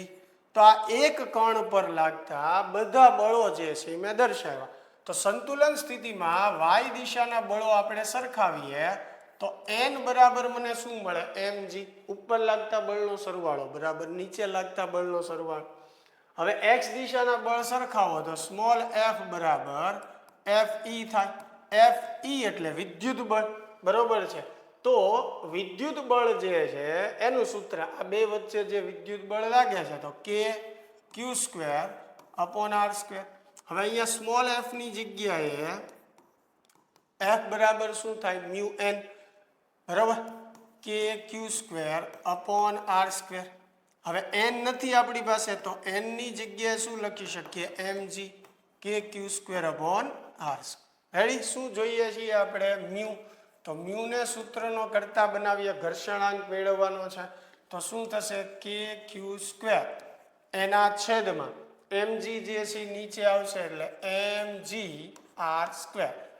તો આ એક કણ પર લાગતા બધા બળો જે છે મેં દર્શાવ્યા. તો સંતુલન સ્થિતિમાં y દિશાના બળો આપણે સરખાવીએ તો n બરાબર મને શું મળે mg, ઉપર લાગતા બળનો સરવાળો બરાબર નીચે લાગતા બળનો સરવાળો. હવે x દિશાના બળ સરખાવો તો સ્મોલ f બરાબર fe થાય. fe એટલે વિદ્યુત બળ બરોબર છે. તો વિદ્યુત બળ જે છે એનું સૂત્ર આ બે વચ્ચે જે વિદ્યુત બળ લાગે છે તો k q² upon r². હવે અહીંયા સ્મોલ f ની જગ્યાએ f બરાબર શું થાય મ્યુ n બરાબર, k q² upon r². હવે n નથી આપણી પાસે તો n ની જગ્યાએ શું લખી શકીએ mg k q² upon r². Ready. શું જોઈએ છીએ આપણે મ્યુ, તો મ્યુ ને સૂત્રનો કરતા બનાવીએ, ઘર્ષણાંક મેળવવાનો છે તો શું થશે k q² એના છેદમાં mg જે છે નીચે આવશે એટલે mg r².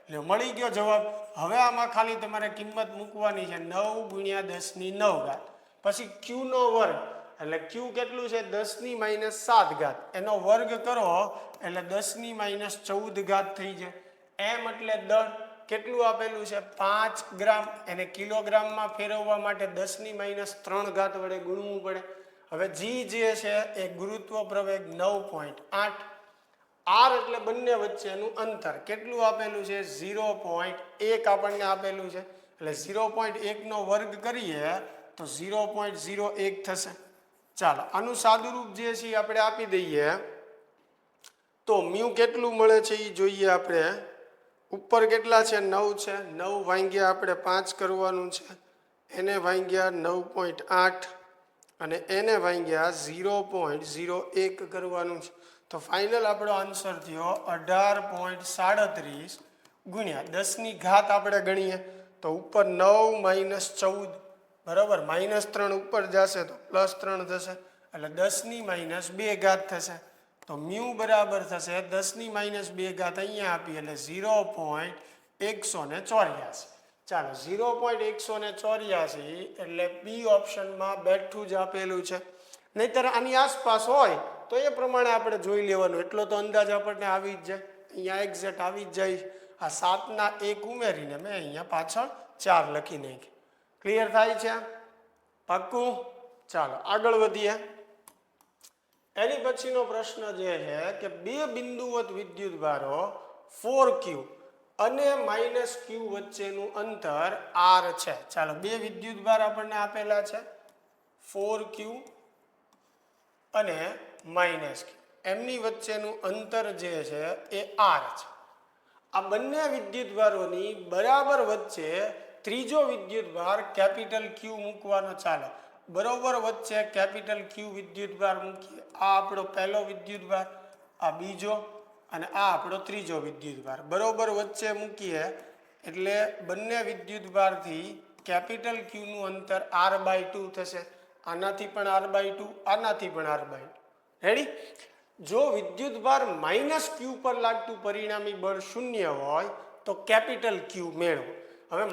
એટલે મળી ગયો જવાબ. હવે આમાં ખાલી તમારે કિંમત મૂકવાની છે 9 × 10⁹ પછી q નો વર્ગ એટલે q કેટલું છે 10⁻⁷ એનો વર્ગ કરો એટલે 10⁻14 થઈ જાય. m એટલે દળ કેટલું આપેલું છે 5 ગ્રામ, એને કિલોગ્રામમાં ફેરવવા માટે 10⁻³ વડે ગુણવું પડે. હવે g જે છે એ ગુરુત્વ પ્રવેગ 9.8, r એટલે બંને વચ્ચેનું અંતર કેટલું આપેલું છે 0.1 આપણને આપેલું છે એટલે 0.1 નો વર્ગ કરીએ તો 0.01 થશે. ચાલો આનું સાદુરૂપ જે છે આપણે આપી દઈએ તો મ્યુ કેટલું મળે છે એ જોઈએ આપણે. ઉપર કેટલા છે 9 છે, 9 ભાગ્યા આપણે 5 કરવાનું છે, એને ભાગ્યા 9.8 અને એને ભાગ્યા 0.01 કરવાનું છે. તો ફાઇનલ આપણો આન્સર થયો 18.37 ગુણ્યા 10⁻, આપણે ગણીએ તો ઉપર 9 - 14 બરાબર, -3 ઉપર જશે તો +3 થશે એટલે 10⁻² થશે. તો મ્યુ બરાબર થશે 10⁻², અહીંયા આપી એટલે 0.184. ચાલો 0.184 એટલે બી ઓપ્શનમાં બેઠું જ આપેલું છે. નહીતર આની આસપાસ હોય તો એ પ્રમાણે આપણે જોઈ લેવાનું, એટલો તો અંદાજ આપણને આવી જ જાય. અહીંયા એક્ઝેક્ટ આવી જ જાય. આ 7ના 1 ઉમેરીને મેં અહીંયા પાછળ 4 લખી નાખી. ક્લિયર થાય છે પાક્કું? ચાલો આગળ વધીએ. એની પછીનો પ્રશ્ન જે છે કે બે બિંદુવત વિદ્યુતભારો 4q અને -q વચ્ચેનું અંતર r છે. ચાલો બે વિદ્યુતભાર આપણને આપેલા છે 4q અને -q, એમની વચ્ચેનું અંતર જે છે એ r છે. આ બંને વિદ્યુતભારોની બરાબર વચ્ચે ત્રીજો વિદ્યુતભાર કેપિટલ q મૂકવાનો. ચાલો બરોબર વચ્ચે કેપિટલ q વિદ્યુતભાર મૂકીએ. આ આપણો પહેલો વિદ્યુતભાર, આ બીજો અને આ આપણો ત્રીજો વિદ્યુતભાર બરોબર વચ્ચે મૂકીએ એટલે બંને વિદ્યુતભારથી કેપિટલ q નું અંતર r/2 થશે. આનાથી પણ r/2, આનાથી પણ r/2. રેડી. જો વિદ્યુતભાર -q પર લાગતું પરિણામી બળ 0 હોય તો કેપિટલ q મેળવો. હવે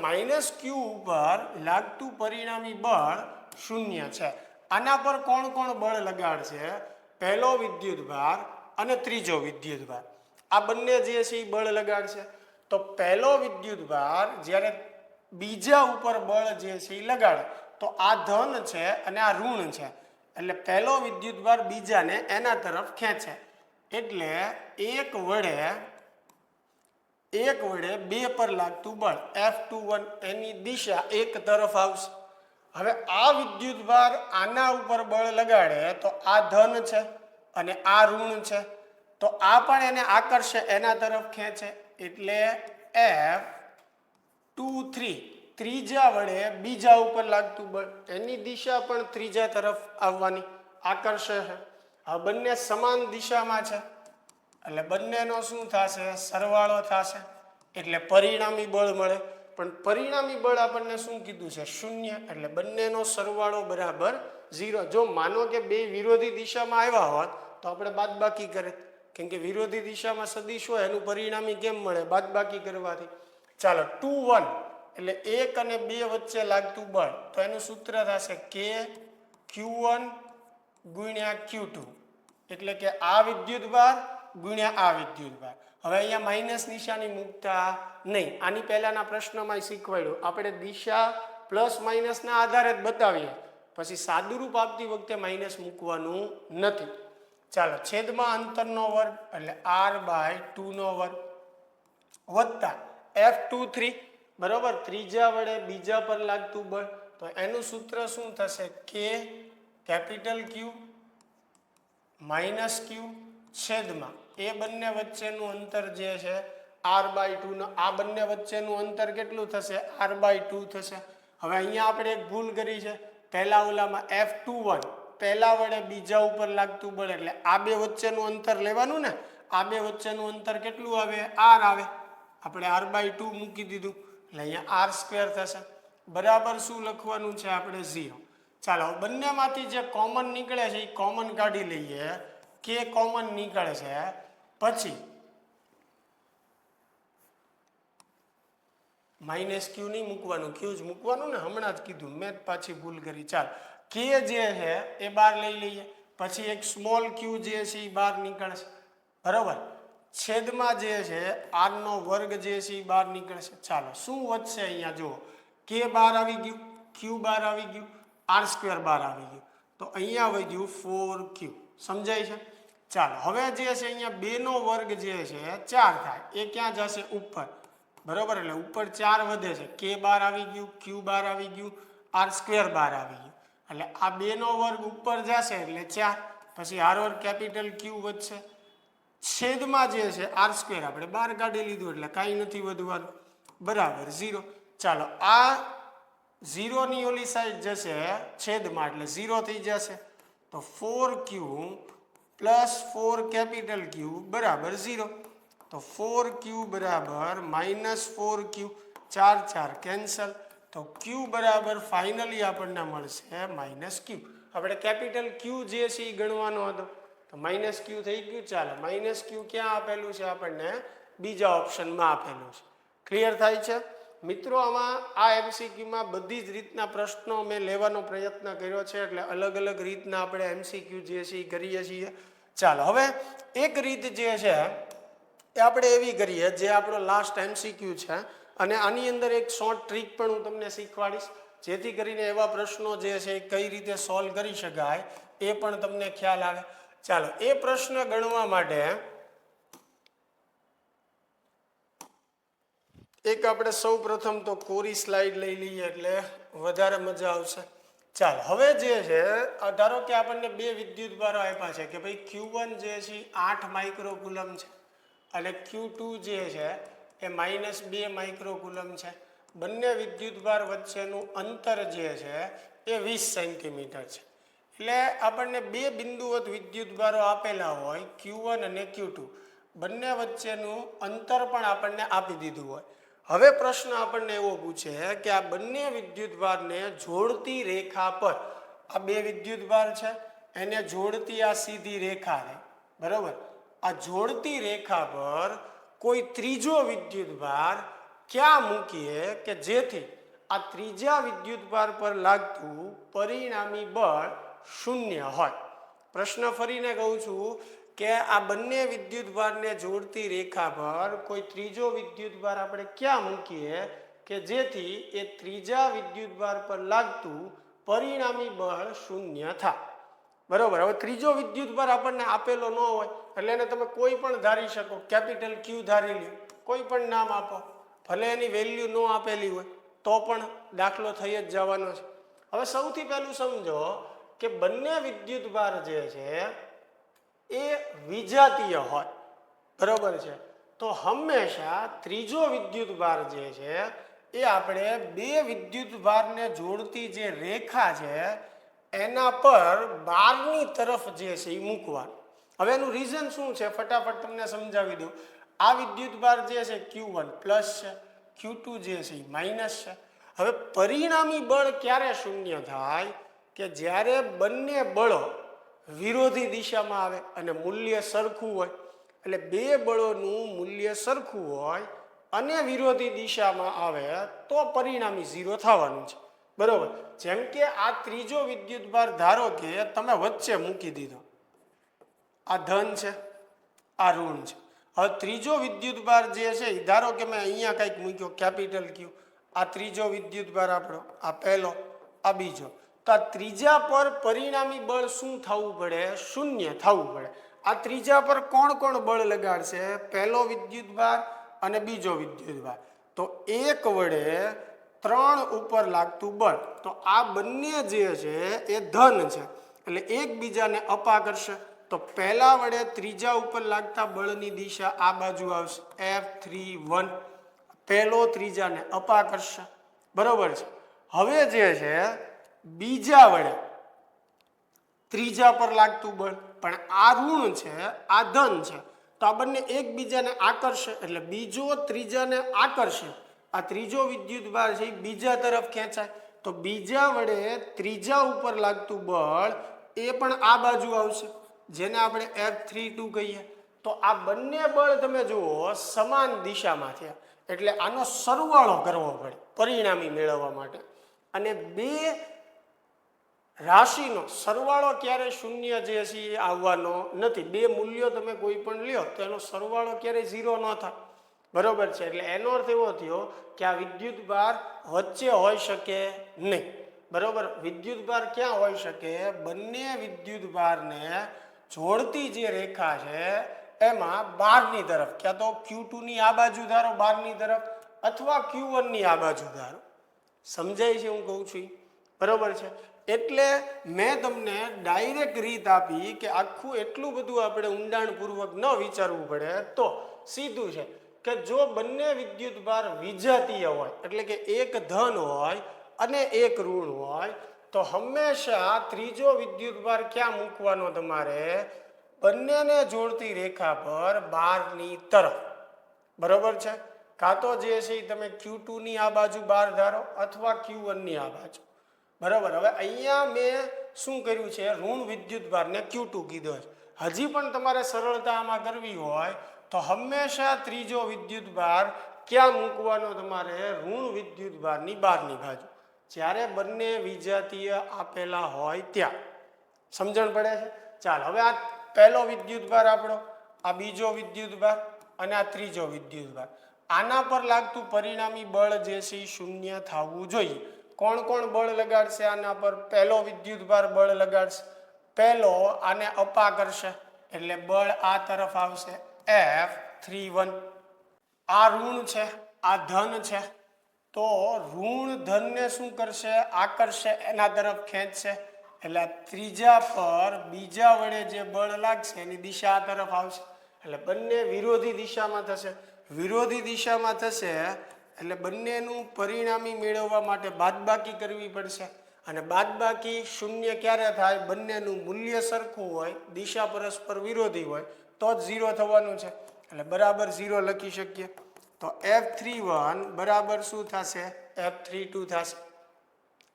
-q ઉપર લાગતું પરિણામી બળ 0 છે. આના પર કોણ કોણ બળ લગાડશે? પહેલો વિદ્યુતભાર અને ત્રીજો વિદ્યુતભાર, આ બંને જે છે એ બળ લગાડશે. તો પહેલો વિદ્યુતભાર જ્યારે બીજા ઉપર બળ જે છે એ લગાડે તો આ ધન છે અને આ ઋણ છે એટલે પહેલો વિદ્યુતભાર બીજાને એના તરફ ખેંચે એટલે એક વડે 2 પર લાગતું બળ F21 એની દિશા એક તરફ આવશે. હવે આ વિદ્યુતભાર આના ઉપર બળ લગાડે તો આ ધન છે અને આ ઋણ છે તો આ પણ એને આકર્ષે, એના તરફ ખેંચે એટલે F23 ત્રીજા વડે બીજા ઉપર લાગતું બળ એની દિશા પણ ત્રીજા તરફ આવવાની, આકર્ષે છે. આ બંને સમાન દિશામાં છે એટલે બંનેનો શું થશે? સરવાળો થશે એટલે પરિણામી બળ મળે. પણ પરિણામી બળ આપણને શું કીધું છે? 0. એટલે બંનેનો સરવાળો બરાબર 0. જો માનો કે બે વિરોધી દિશામાં આવ્યા હોત તો આપણે બાદબાકી કરે, કેમ કે વિરોધી દિશામાં સદિશ હોય એનું પરિણામી કેમ મળે? બાદબાકી કરવાથી. ચાલો 2 1 એટલે 1 અને 2 વચ્ચે લાગતું બળ તો એનું સૂત્ર થશે k q1 ગુણ્યા q2 એટલે કે આ વિદ્યુતભાર ગુણ્યા આ વિદ્યુતભાર. હવે અહીંયા માઇનસ નિશાની મૂકતા નહીં. આની પહેલાના પ્રશ્નમાં શીખવાડ્યું આપણે દિશા પ્લસ માઇનસના આધારે જ બતાવીએ, પછી સાદુરૂપ આપતી વખતે માઇનસ મૂકવાનું નથી. ચાલો, છેદમાં અંતરનો વર્ગ એટલે r/2 વર્ગ વત્તા F23 બરોબર, ત્રીજા વડે બીજા પર લાગતું બળ. તો એનું સૂત્ર શું થશે? કે કેપિટલ Q માઇનસ Q છેદમાં એ બંને વચ્ચેનું અંતર જે છે r/2 આ બંને વચ્ચેનું અંતર કેટલું થશે? r/2 થશે. હવે અહીંયા આપણે એક ભૂલ કરી છે. પહેલા ઓલામાં F21 પહેલા વડે બીજા ઉપર લાગતું બળ એટલે આ બે વચ્ચેનું અંતર લેવાનું ને. આ બે વચ્ચેનું અંતર કેટલું આવે? r આવે. આપણે r/2 મૂકી દીધું એટલે અહીંયા r² થશે. બરાબર શું લખવાનું છે આપણે? 0. ચાલો, બંનેમાંથી જે કોમન નીકળે છે એ કોમન કાઢી લઈએ. કે કોમન નીકળે છે પછી માઇનસ Q નહીં મૂકવાનું, Q જ મૂકવાનું ને, હમણાં જ કીધું મેં, પાછી ભૂલ કરી. ચાલ, કે જે છે એ બહાર લઈ લઈએ, પછી એક સ્મોલ Q જે છે એ બહાર નીકળશે બરોબર. છેદમાં જે છે r વર્ગ જે છે એ બહાર નીકળશે. ચાલો, શું વધશે અહીંયા જુઓ? કે બહાર આવી ગયું, Q બહાર આવી ગયું, r² બહાર આવી ગયું. તો અહીંયા વધ્યું 4Q. સમજાય છે? ચાલો, હવે જે છે અહીંયા 2 વર્ગ જે છે 4 થાય, એ ક્યાં જશે? ઉપર બરોબર. એટલે ઉપર 4 વધે છે. કે બહાર આવી ગયું, Q બહાર આવી ગયું, r² બહાર આવી ગયું. એટલે આ 2 વર્ગ ઉપર જશે એટલે 4, પછી r વર્ગ કેપિટલ Q વધશે. છેદમાં જે છે r² આપણે બહાર કાઢી લીધું એટલે કાંઈ નથી વધવાનું બરાબર 0. ચાલો, આ 0 ની ઓલી સાઈડ જશે છેદમાં એટલે 0 થઈ જશે. તો 4Q પ્લસ 4 કેપિટલ Q બરાબર 0. તો 4Q બરાબર -4Q, 4 4 કેન્સલ. તો Q બરાબર ફાઇનલી આપણને મળશે -Q. આપણે કેપિટલ Q જે છે એ ગણવાનો હતો તો -Q થઈ ગયું. ચાલો, -Q ક્યાં આપેલું છે? આપણને બીજા ઓપ્શનમાં આપેલું છે. ક્લિયર થાય છે મિત્રો? આમાં આ MCQમાં બધી જ રીતના પ્રશ્નો મેં લેવાનો પ્રયત્ન કર્યો છે, એટલે અલગ અલગ રીતના આપણે MCQ જે છે એ કરીએ છીએ. ચાલો, હવે એક રીત જે છે એ આપણે એવી કરીએ જે આપણો લાસ્ટ MCQ છે, અને આની અંદર એક શોર્ટ ટ્રીક પણ હું તમને શીખવાડીશ, જેથી કરીને એવા પ્રશ્નો જે છે એ કઈ રીતે સોલ્વ કરી શકાય એ પણ તમને ખ્યાલ આવે. ચાલો, એ પ્રશ્ન ગણવા માટે એક આપણે સૌ પ્રથમ તો કોરી સ્લાઇડ લઈ લઈએ એટલે વધારે મજા આવશે. ચાલો, હવે જે છે ધારો કે આપણને બે વિદ્યુતભારો આપ્યા છે કે ભાઈ Q1 જે છે 8 માઇક્રોકુલમ છે અને Q2 જે છે એ -2 માઇક્રોકુલમ છે. બંને વિદ્યુતભાર વચ્ચેનું અંતર જે છે એ 20 સેન્ટીમીટર છે. એટલે આપણને બે બિંદુવત વિદ્યુતભારો આપેલા હોય Q1 અને Q2, બંને વચ્ચેનું અંતર પણ આપણને આપી દીધું હોય. હવે પ્રશ્ન આપણને એવો પૂછે કે આ બંને વિદ્યુતભારને જોડતી રેખા પર, આ બે વિદ્યુતભાર છે એને જોડતી આ સીધી રેખા છે બરોબર, આ જોડતી રેખા પર કોઈ ત્રીજો વિદ્યુતભાર ક્યાં મૂકીએ કે જેથી આ ત્રીજા વિદ્યુતભાર પર લાગતું પરિણામી બળ શૂન્ય હોય. પ્રશ્ન ફરીને કહું છું કે આ બંને વિદ્યુતભારને જોડતી રેખા પર કોઈ ત્રીજો વિદ્યુતભાર આપણે ક્યાં મૂકીએ કે જેથી એ ત્રીજા વિદ્યુતભાર પર લાગતું પરિણામી બળ શૂન્ય થાય બરોબર. હવે ત્રીજો વિદ્યુતભાર આપણને આપેલો ન હોય એટલે એને તમે કોઈ પણ ધારી શકો, કેપિટલ Q ધારી લ્યો, કોઈ પણ નામ આપો, ભલે એની વેલ્યુ ન આપેલી હોય તો પણ દાખલો થઈ જ જવાનો છે. હવે સૌથી પહેલું સમજો કે બંને વિદ્યુતભાર જે છે એ વિજાતીય હોય બરોબર છે, તો હંમેશા ત્રીજો વિદ્યુતભાર જે છે એ આપણે બે વિદ્યુતભારને જોડતી જે રેખા છે એના પર બહારની તરફ જે છે એ મૂકવાનું. હવે એનું રીઝન શું છે ફટાફટ તમને સમજાવી દઉં. આ વિદ્યુતભાર જે છે Q1 પ્લસ છે, Q2 જે છે એ માઇનસ છે. હવે પરિણામી બળ ક્યારે શૂન્ય થાય કે જ્યારે બંને બળો વિરોધી દિશામાં આવે અને મૂલ્ય સરખું હોય. એટલે બે બળોનું મૂલ્ય સરખું હોય અને વિરોધી દિશામાં આવે તો પરિણામી 0 થવાનું છે બરોબર. જેમ કે આ ત્રીજો વિદ્યુતભાર ધારો કે તમે વચ્ચે મૂકી દીધો, આ ધન છે આ ઋણ છે, હવે ત્રીજો વિદ્યુતભાર જે છે એ ધારો કે મેં અહીંયા કંઈક મૂક્યો કેપિટલ ક્યુ, આ ત્રીજો વિદ્યુતભાર આપણો, આ પહેલો, આ બીજો. તો આ ત્રીજા પર પરિણામી બળ શું થવું પડે? શૂન્ય થવું પડે. આ ત્રીજા પર કોણ કોણ બળ લગાડશે? પહેલો વિદ્યુતભાર અને બીજો વિદ્યુતભાર. તો એક વડે 3 ઉપર લાગતું બળ, તો આ બંને જે છે એ ધન છે એટલે એકબીજાને અપા કરશે. તો પહેલા વડે ત્રીજા ઉપર લાગતા બળની દિશા આ બાજુ આવશે, F31. પહેલો ત્રીજાને અપા કરશે, બરોબર છે. હવે જે છે બીજા વડે ત્રીજા પર લાગતું બળ, પણ આ ઋણ છે આ ધન છે, તો આ બંને એકબીજાને આકર્ષે એટલે બીજો ત્રીજાને આકર્ષે. આ ત્રીજો વિદ્યુતભાર છે એ બીજા તરફ ખેંચાય, તો બીજા વડે ત્રીજા ઉપર લાગતું બળ એ પણ આ બાજુ આવશે, જેને આપણે F32 કહીએ. તો આ બંને બળ તમે જુઓ સમાન દિશામાં થયા, એટલે આનો સરવાળો કરવો પડે પરિણામી મેળવવા માટે. અને બે રાશિનો સરવાળો ક્યારે શૂન્ય જે છે એ આવવાનો નથી. બે મૂલ્યો તમે કોઈ પણ લ્યો તો એનો સરવાળો ક્યારેય 0 ન થાય, બરોબર છે. એટલે એનો અર્થ એવો થયો કે આ વિદ્યુતભાર વચ્ચે હોઈ શકે નહીં, બરોબર. વિદ્યુતભાર ક્યાં હોઈ શકે? બંને વિદ્યુતભારને જોડતી જે રેખા છે એમાં બહારની તરફ, ક્યાં તો Q2 ની આ બાજુ ધારો બહારની તરફ, અથવા Q1 ની આ બાજુ ધારો. સમજાય છે હું કહું છું? બરોબર છે. એટલે મેં તમને ડાયરેક્ટ રીત આપી કે આખું એટલું બધું આપણે ઊંડાણપૂર્વક ન વિચારવું પડે. તો સીધું છે કે જો બંને વિદ્યુતભાર વિજાતીય હોય, એટલે કે એક ધન હોય અને એક ઋણ હોય, તો હંમેશા ત્રીજો વિદ્યુતભાર ક્યાં મૂકવાનો તમારે? બંનેને જોડતી રેખા પર બહારની તરફ, બરોબર છે. કાં તો જે છે તમે Q2 ની આ બાજુ બહાર ધારો અથવા Q1 ની આ બાજુ, બરોબર. હવે અહીંયા મેં શું કર્યું છે? ઋણ વિદ્યુતભારને Q2 કીધો છે. હજી પણ તમારે સરળતા આમાં કરવી હોય તો હંમેશા ત્રીજો વિદ્યુતભાર ક્યાં મૂકવાનો તમારે? ઋણ વિદ્યુતભારની બહારની બાજુ, જ્યારે બંને વિજાતીય આપેલા હોય ત્યાં. સમજણ પડે છે? ચાલ, હવે આ પહેલો વિદ્યુતભાર આપણો, આ બીજો વિદ્યુતભાર અને આ ત્રીજો વિદ્યુતભાર, આના પર લાગતું પરિણામી બળ જે છે એ શૂન્ય થવું જોઈએ. કોણ કોણ બળ લગાડશે આના પર? પહેલો વિદ્યુતભાર બળ લગાડશે, પહેલો આને અપા કરશે એટલે બળ આ તરફ આવશે F31. આ ઋણ છે, આ ધન છે, તો ઋણ ધનને શું કરશે? આકર્ષે, એના તરફ ખેંચશે, એટલે ત્રીજા પર બીજા વડે જે બળ લાગશે એની દિશા આ તરફ આવશે, એટલે બંને વિરોધી દિશામાં થશે. વિરોધી દિશામાં થશે એટલે બંનેનું પરિણામી મેળવવા માટે બાદબાકી કરવી પડશે, અને બાદબાકી શૂન્ય ક્યારે થાય? બંનેનું મૂલ્ય સરખું હોય, દિશા પરસ્પર વિરોધી હોય તો જ 0 થવાનું છે, એટલે બરાબર 0 લખી શકીએ. તો F31 બરાબર શું થશે? F32 થશે.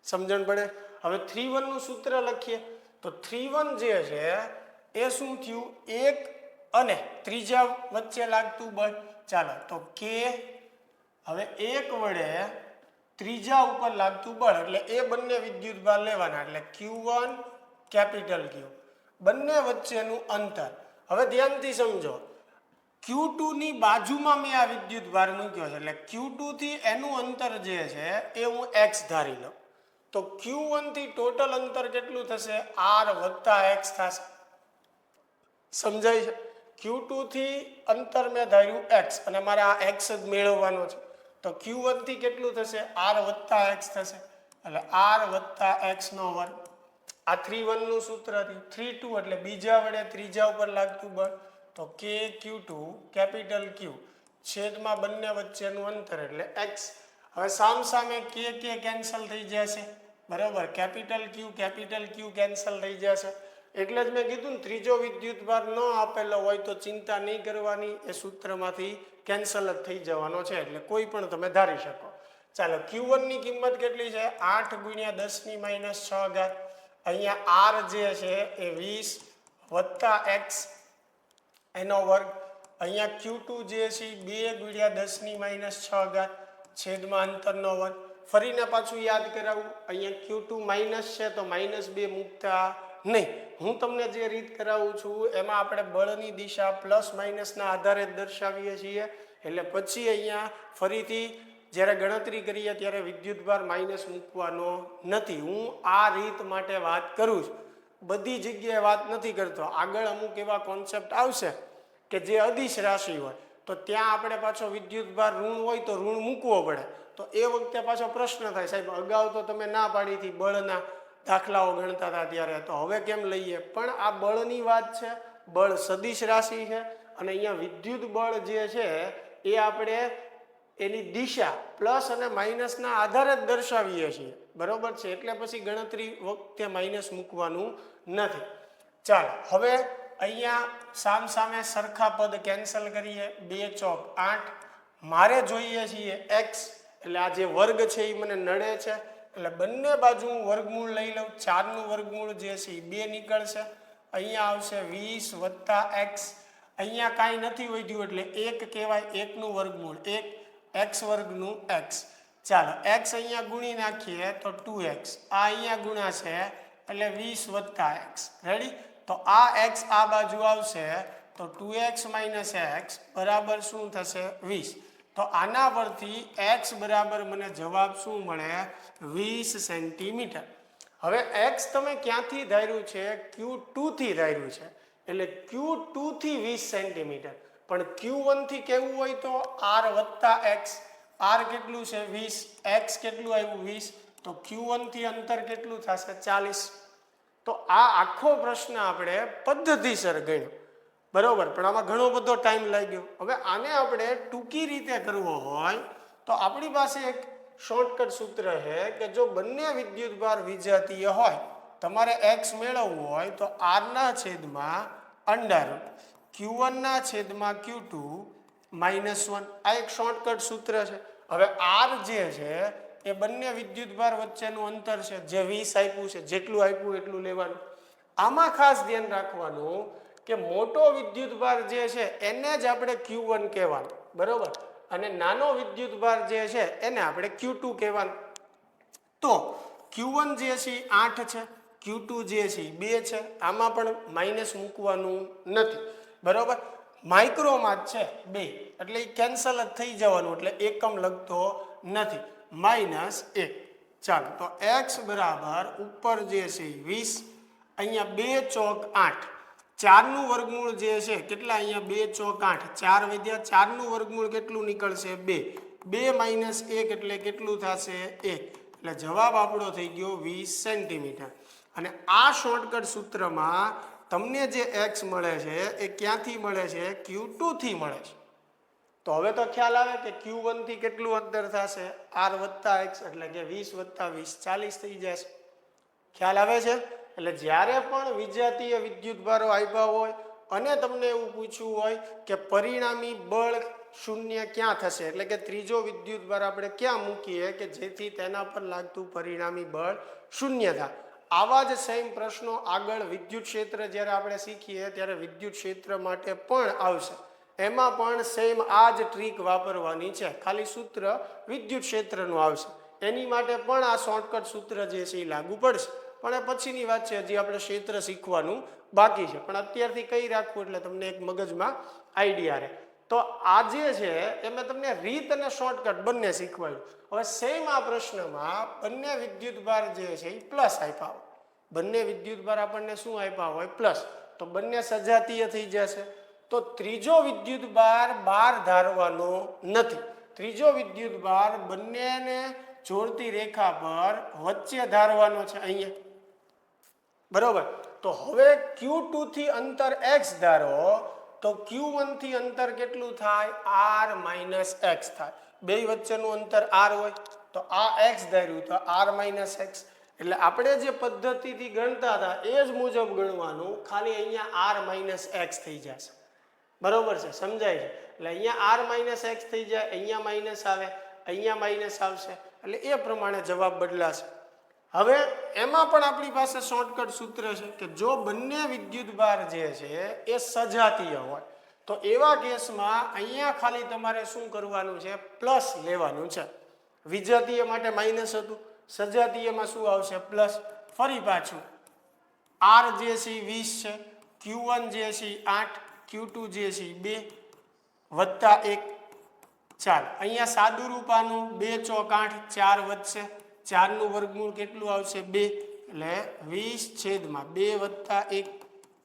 સમજણ પડે? હવે 31 નું સૂત્ર લખીએ તો 31 જે છે એ શું થયું? એક અને ત્રીજા વચ્ચે લાગતું બળ. ચાલો, તો K, હવે એક વડે ત્રીજા ઉપર લાગતું બળ એટલે એ બંને વિદ્યુતભાર લેવાના, એટલે Q1 કેપિટલ Q, બંને વચ્ચેનું અંતર. હવે ધ્યાનથી સમજો, Q2 ની બાજુમાં મેં આ વિદ્યુતભાર મૂક્યો છે, એટલે Q2 થી એનું અંતર જે છે એ હું x ધારી લઉં, તો Q1 થી ટોટલ અંતર કેટલું થશે? R વત્તા x થશે. સમજાય છે? Q2 થી અંતર મેં ધાર્યું x અને મારે આ x જ મેળવવાનો છે, તો Q1 થી કેટલું થશે? R વત્તા x થશે, એટલે R વત્તા x નો વર્ગ. આ 31 નું સૂત્ર થયું. 32 એટલે બીજા વડે ત્રીજા ઉપર લાગતું બળ, તો KQ2 કેપિટલ Q છેદમાં બંને વચ્ચેનું અંતર એટલે x. હવે સામસામે K કેન્સલ થઈ જશે, બરાબર. કેપિટલ Q કેન્સલ થઈ જશે. એટલે જ મેં કીધું ને, ત્રીજો વિદ્યુતભાર ન આપેલો હોય તો ચિંતા નહીં કરવાની, એ સૂત્રમાંથી કેન્સલ જ થઈ જવાનો છે, એટલે કોઈ પણ તમે ધારી શકો. ચાલો, Q1 ની કિંમત કેટલી છે? 8 × 10⁻6. અહીંયા R જે છે એ 20 વત્તા x એનો વર્ગ. અહીંયા Q2 જે છે 2 × 10⁻6 છેદમાં અંતરનો વર્ગ. ફરીને પાછું યાદ કરાવું, અહીંયા Q2 માઇનસ છે તો -2 મૂકતા નહીં. હું તમને જે રીત કરાવું છું એમાં આપણે બળની દિશા પ્લસ માઇનસના આધારે જ દર્શાવીએ છીએ. એટલે પછી અહીંયા ફરીથી જ્યારે ગણતરી કરીએ ત્યારે વિદ્યુતભાર માઇનસ મૂકવાનો નથી. હું આ રીત માટે વાત કરું છું, બધી જગ્યાએ વાત નથી કરતો. આગળ અમુક એવા કોન્સેપ્ટ આવશે કે જે અદિશ રાશિ હોય તો ત્યાં આપણે પાછો વિદ્યુતભાર ઋણ હોય તો ઋણ મૂકવો પડે. તો એ વખતે પાછો પ્રશ્ન થાય, સાહેબ અગાઉ તો તમે ના પાડી હતી બળના દાખલાઓ ગણતા હતા ત્યારે, તો હવે કેમ લઈએ? પણ આ બળની વાત છે, બળ સદિશ રાશિ છે અને અહીંયા વિદ્યુત બળ જે છે એ આપણે એની દિશા પ્લસ અને માઇનસના આધારે જ દર્શાવીએ છીએ, બરોબર છે. એટલે પછી ગણતરી વખતે માઇનસ મૂકવાનું નથી. ચાલો હવે અહીંયા સામ સામે સરખા પદ કેન્સલ કરીએ. 2 ચોક 8. મારે જોઈએ છીએ x, એટલે આ જે વર્ગ છે એ મને નડે છે એટલે બંને બાજુ હું વર્ગમૂળ લઈ લઉં. 4નું વર્ગમૂળ જે છે એ 2 નીકળશે. અહીંયા આવશે 20 + x. અહીંયા કાંઈ નથી વધ્યું એટલે 1 કહેવાય. 1નું વર્ગમૂળ 1, x વર્ગનું x. ચાલો x અહીંયા ગુણી નાખીએ તો 2x. આ અહીંયા ગુણા છે એટલે 20 + x. રેડી? તો આ x આ બાજુ આવશે તો 2x - x બરાબર શું થશે? 20. તો આના પરથી x બરાબર મને જવાબ શું મળે? 20 સેન્ટીમીટર. હવે x તમે ક્યાંથી ધાર્યું છે? Q2 થી ધાર્યું છે એટલે Q2 થી 20 સેન્ટીમીટર. પણ Q1 થી કેવું હોય તો r + x. r કેટલું છે? 20. x કેટલું આવ્યું? 20. તો Q1 થી અંતર કેટલું થશે? 40. તો આ આખો પ્રશ્ન આપણે પદ્ધતિસર ગણ્યો, બરોબર, પણ આમાં ઘણો બધો ટાઈમ લાગ્યો. હવે આને આપણે ટૂંકી રીતે કરવો હોય તો આપણી પાસે એક શોર્ટકટ સૂત્ર છે કે જો બંને વિદ્યુતભાર વિજાતીય હોય, તમારે x મેળવવું હોય તો r ના છેદમાં √ Q1 ના છેદમાં Q2 -1. આ એક શોર્ટકટ સૂત્ર છે. હવે r જે છે એ બંને વિદ્યુતભાર વચ્ચેનું અંતર છે, જે 20 આપ્યું છે, જેટલું આપ્યું એટલું લેવાનું. આમાં ખાસ ધ્યાન રાખવાનું કે મોટો વિદ્યુતભાર જે છે એને જ આપણે Q1 કહેવાનું, બરોબર, અને નાનો વિદ્યુતભાર જે છે એને આપણે Q2 કહેવાનું. તો Q1 જે છે 8 છે, Q2 જે છે 2 છે. આમાં પણ માઇનસ મૂકવાનું નથી, બરોબર. માઇક્રોમાં જ છે 2 એટલે એ કેન્સલ જ થઈ જવાનું, એટલે એકમ લખતો નથી. -1. ચાલો તો x બરાબર ઉપર જે છે 20, અહીંયા 2 ચોક 8. 4નું વર્ગમૂળ જે છે કેટલા? અહીંયા 2 ચોક 8, 4 વધ્યા. 4નું વર્ગમૂળ કેટલું નીકળશે? 2. 2 - 1 એટલે કેટલું થશે? 1. એટલે જવાબ આપણો થઈ ગયો 20 સેન્ટીમીટર. અને આ શોર્ટકટ સૂત્રમાં તમને જે x મળે છે એ ક્યાંથી મળે છે? Q2 થી મળે છે. તો હવે તો ખ્યાલ આવે કે Q1 થી કેટલું અંતર થશે? r + x એટલે કે 20 + 20 40 થઈ જશે. ખ્યાલ આવે છે? એટલે જ્યારે પણ વિજાતીય વિદ્યુતભારો આપ્યા હોય અને તમને એવું પૂછવું હોય કે પરિણામી બળ શૂન્ય ક્યાં થશે, એટલે કે ત્રીજો વિદ્યુતભાર આપણે ક્યાં મૂકીએ કે જેથી તેના પર લાગતું પરિણામી બળ શૂન્ય થાય, આવા જ સેમ પ્રશ્નો આગળ વિદ્યુત ક્ષેત્ર જ્યારે આપણે શીખીએ ત્યારે વિદ્યુત ક્ષેત્ર માટે પણ આવશે. એમાં પણ સેમ આ જ ટ્રીક વાપરવાની છે, ખાલી સૂત્ર વિદ્યુત ક્ષેત્રનું આવશે. એની માટે પણ આ શોર્ટકટ સૂત્ર જે છે એ લાગુ પડશે, પણ એ પછીની વાત છે. હજી આપણે ક્ષેત્ર શીખવાનું બાકી છે, પણ અત્યારથી કઈ રાખવું એટલે તમને એક મગજમાં આઈડિયા રહે. તો આ જે છે એ મેં તમને રીત અને શોર્ટકટ બંને શીખવાડ્યું. હવે સેમ આ પ્રશ્નમાં બંને વિદ્યુતભાર જે છે એ પ્લસ આપ્યા હોય, બંને વિદ્યુતભાર આપણને શું આપ્યા હોય? પ્લસ. તો બંને સજાતીય થઈ જશે. તો ત્રીજો વિદ્યુતભાર બહાર ધારવાનો નથી. ત્રીજો વિદ્યુતભાર બંનેને જોડતી રેખા પર વચ્ચે ધારવાનો છે અહીંયા, બરોબર. તો હવે Q2 થી અંતર x ધારો તો Q1 થી અંતર કેટલું થાય? r - x થાય. બે વચ્ચેનું અંતર r હોય તો આ x ધાર્યું તો r - x. એટલે આપણે જે પદ્ધતિથી ગણતા હતા એ જ મુજબ ગણવાનું, ખાલી અહીંયા r - x થઈ જશે, બરોબર છે? સમજાય છે? એટલે અહીંયા r - x થઈ જાય, અહીંયા માઇનસ આવે, અહીંયા માઇનસ આવશે, એટલે એ પ્રમાણે જવાબ બદલાશે. હવે એમાં પણ આપણી પાસે શોર્ટકટ સૂત્ર છે કે જો બંને વિદ્યુતભાર જે છે એ સજાતીય હોય તો એવા કેસમાં અહીંયા ખાલી તમારે શું કરવાનું છે? પ્લસ લેવાનું છે. વિજાતીય માટે માઇનસ હતું, સજાતીયમાં શું આવશે? પ્લસ. ફરી પાછું આર જે છે 20 છે, Q1 જે છે 8, Q2 જે છે 2 વત્તા 1. ચાલ અહીંયા સાદું રૂપાનું 2 ચોક 8, 4 વધશે, 4 નું વર્ગમૂળ કેટલું આવશે 2, એટલે 20 છેદમાં 2 વત્તા 1,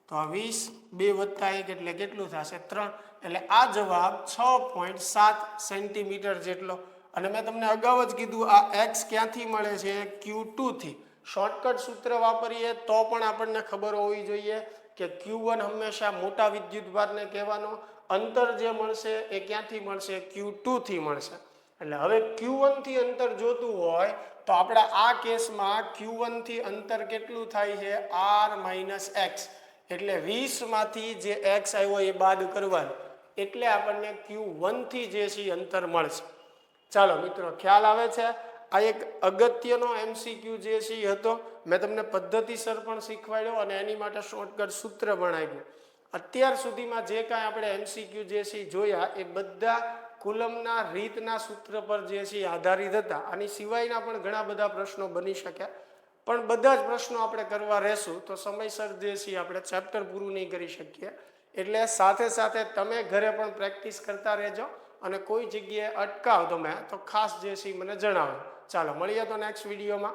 તો આ 20, 2 વત્તા 1 એટલે કેટલું થશે 3, એટલે આ જવાબ 6.7 સેન્ટીમીટર જેટલો. અને મેં તમને અગાઉ જ કીધું આ x ક્યાંથી મળે છે Q2 થી. શોર્ટકટ સૂત્ર વાપરીએ તો પણ આપણને ખબર હોવી જોઈએ કે Q1 હંમેશા મોટા વિદ્યુતભારને કહેવાનો, અંતર જે મળશે એ ક્યાંથી મળશે Q2 થી મળશે. એટલે હવે Q1 થી અંતર જોતું હોય તો આપણા આ કેસમાં Q1 થી અંતર કેટલું થાય છે r-x, એટલે 20 માંથી જે x આવ્યો એ બાદ કરવાનું, એટલે આપણને Q1 થી જે છે અંતર મળશે. ચાલો મિત્રો ખ્યાલ આવે છે. આ એક અગત્યનો MCQ જે છે એ હતો. મેં તમને પદ્ધતિસર પણ શીખવાડ્યો અને એની માટે શોર્ટકટ સૂત્ર પણ આપ્યું. અત્યાર સુધીમાં જે કાંઈ આપણે MCQ જે છે જોયા એ બધા કુલમના રીતના સૂત્ર પર જે છે આધારિત હતા. આની સિવાયના પણ ઘણા બધા પ્રશ્નો બની શક્યા, પણ બધા જ પ્રશ્નો આપણે કરવા રહેશું તો સમયસર જે છે આપણે ચેપ્ટર પૂરું નહીં કરી શકીએ. એટલે સાથે સાથે તમે ઘરે પણ પ્રેક્ટિસ કરતા રહેજો અને કોઈ જગ્યાએ અટકાવ તમે તો ખાસ જે છે મને જણાવો. ચાલો મળીએ તો નેક્સ્ટ વિડીયોમાં.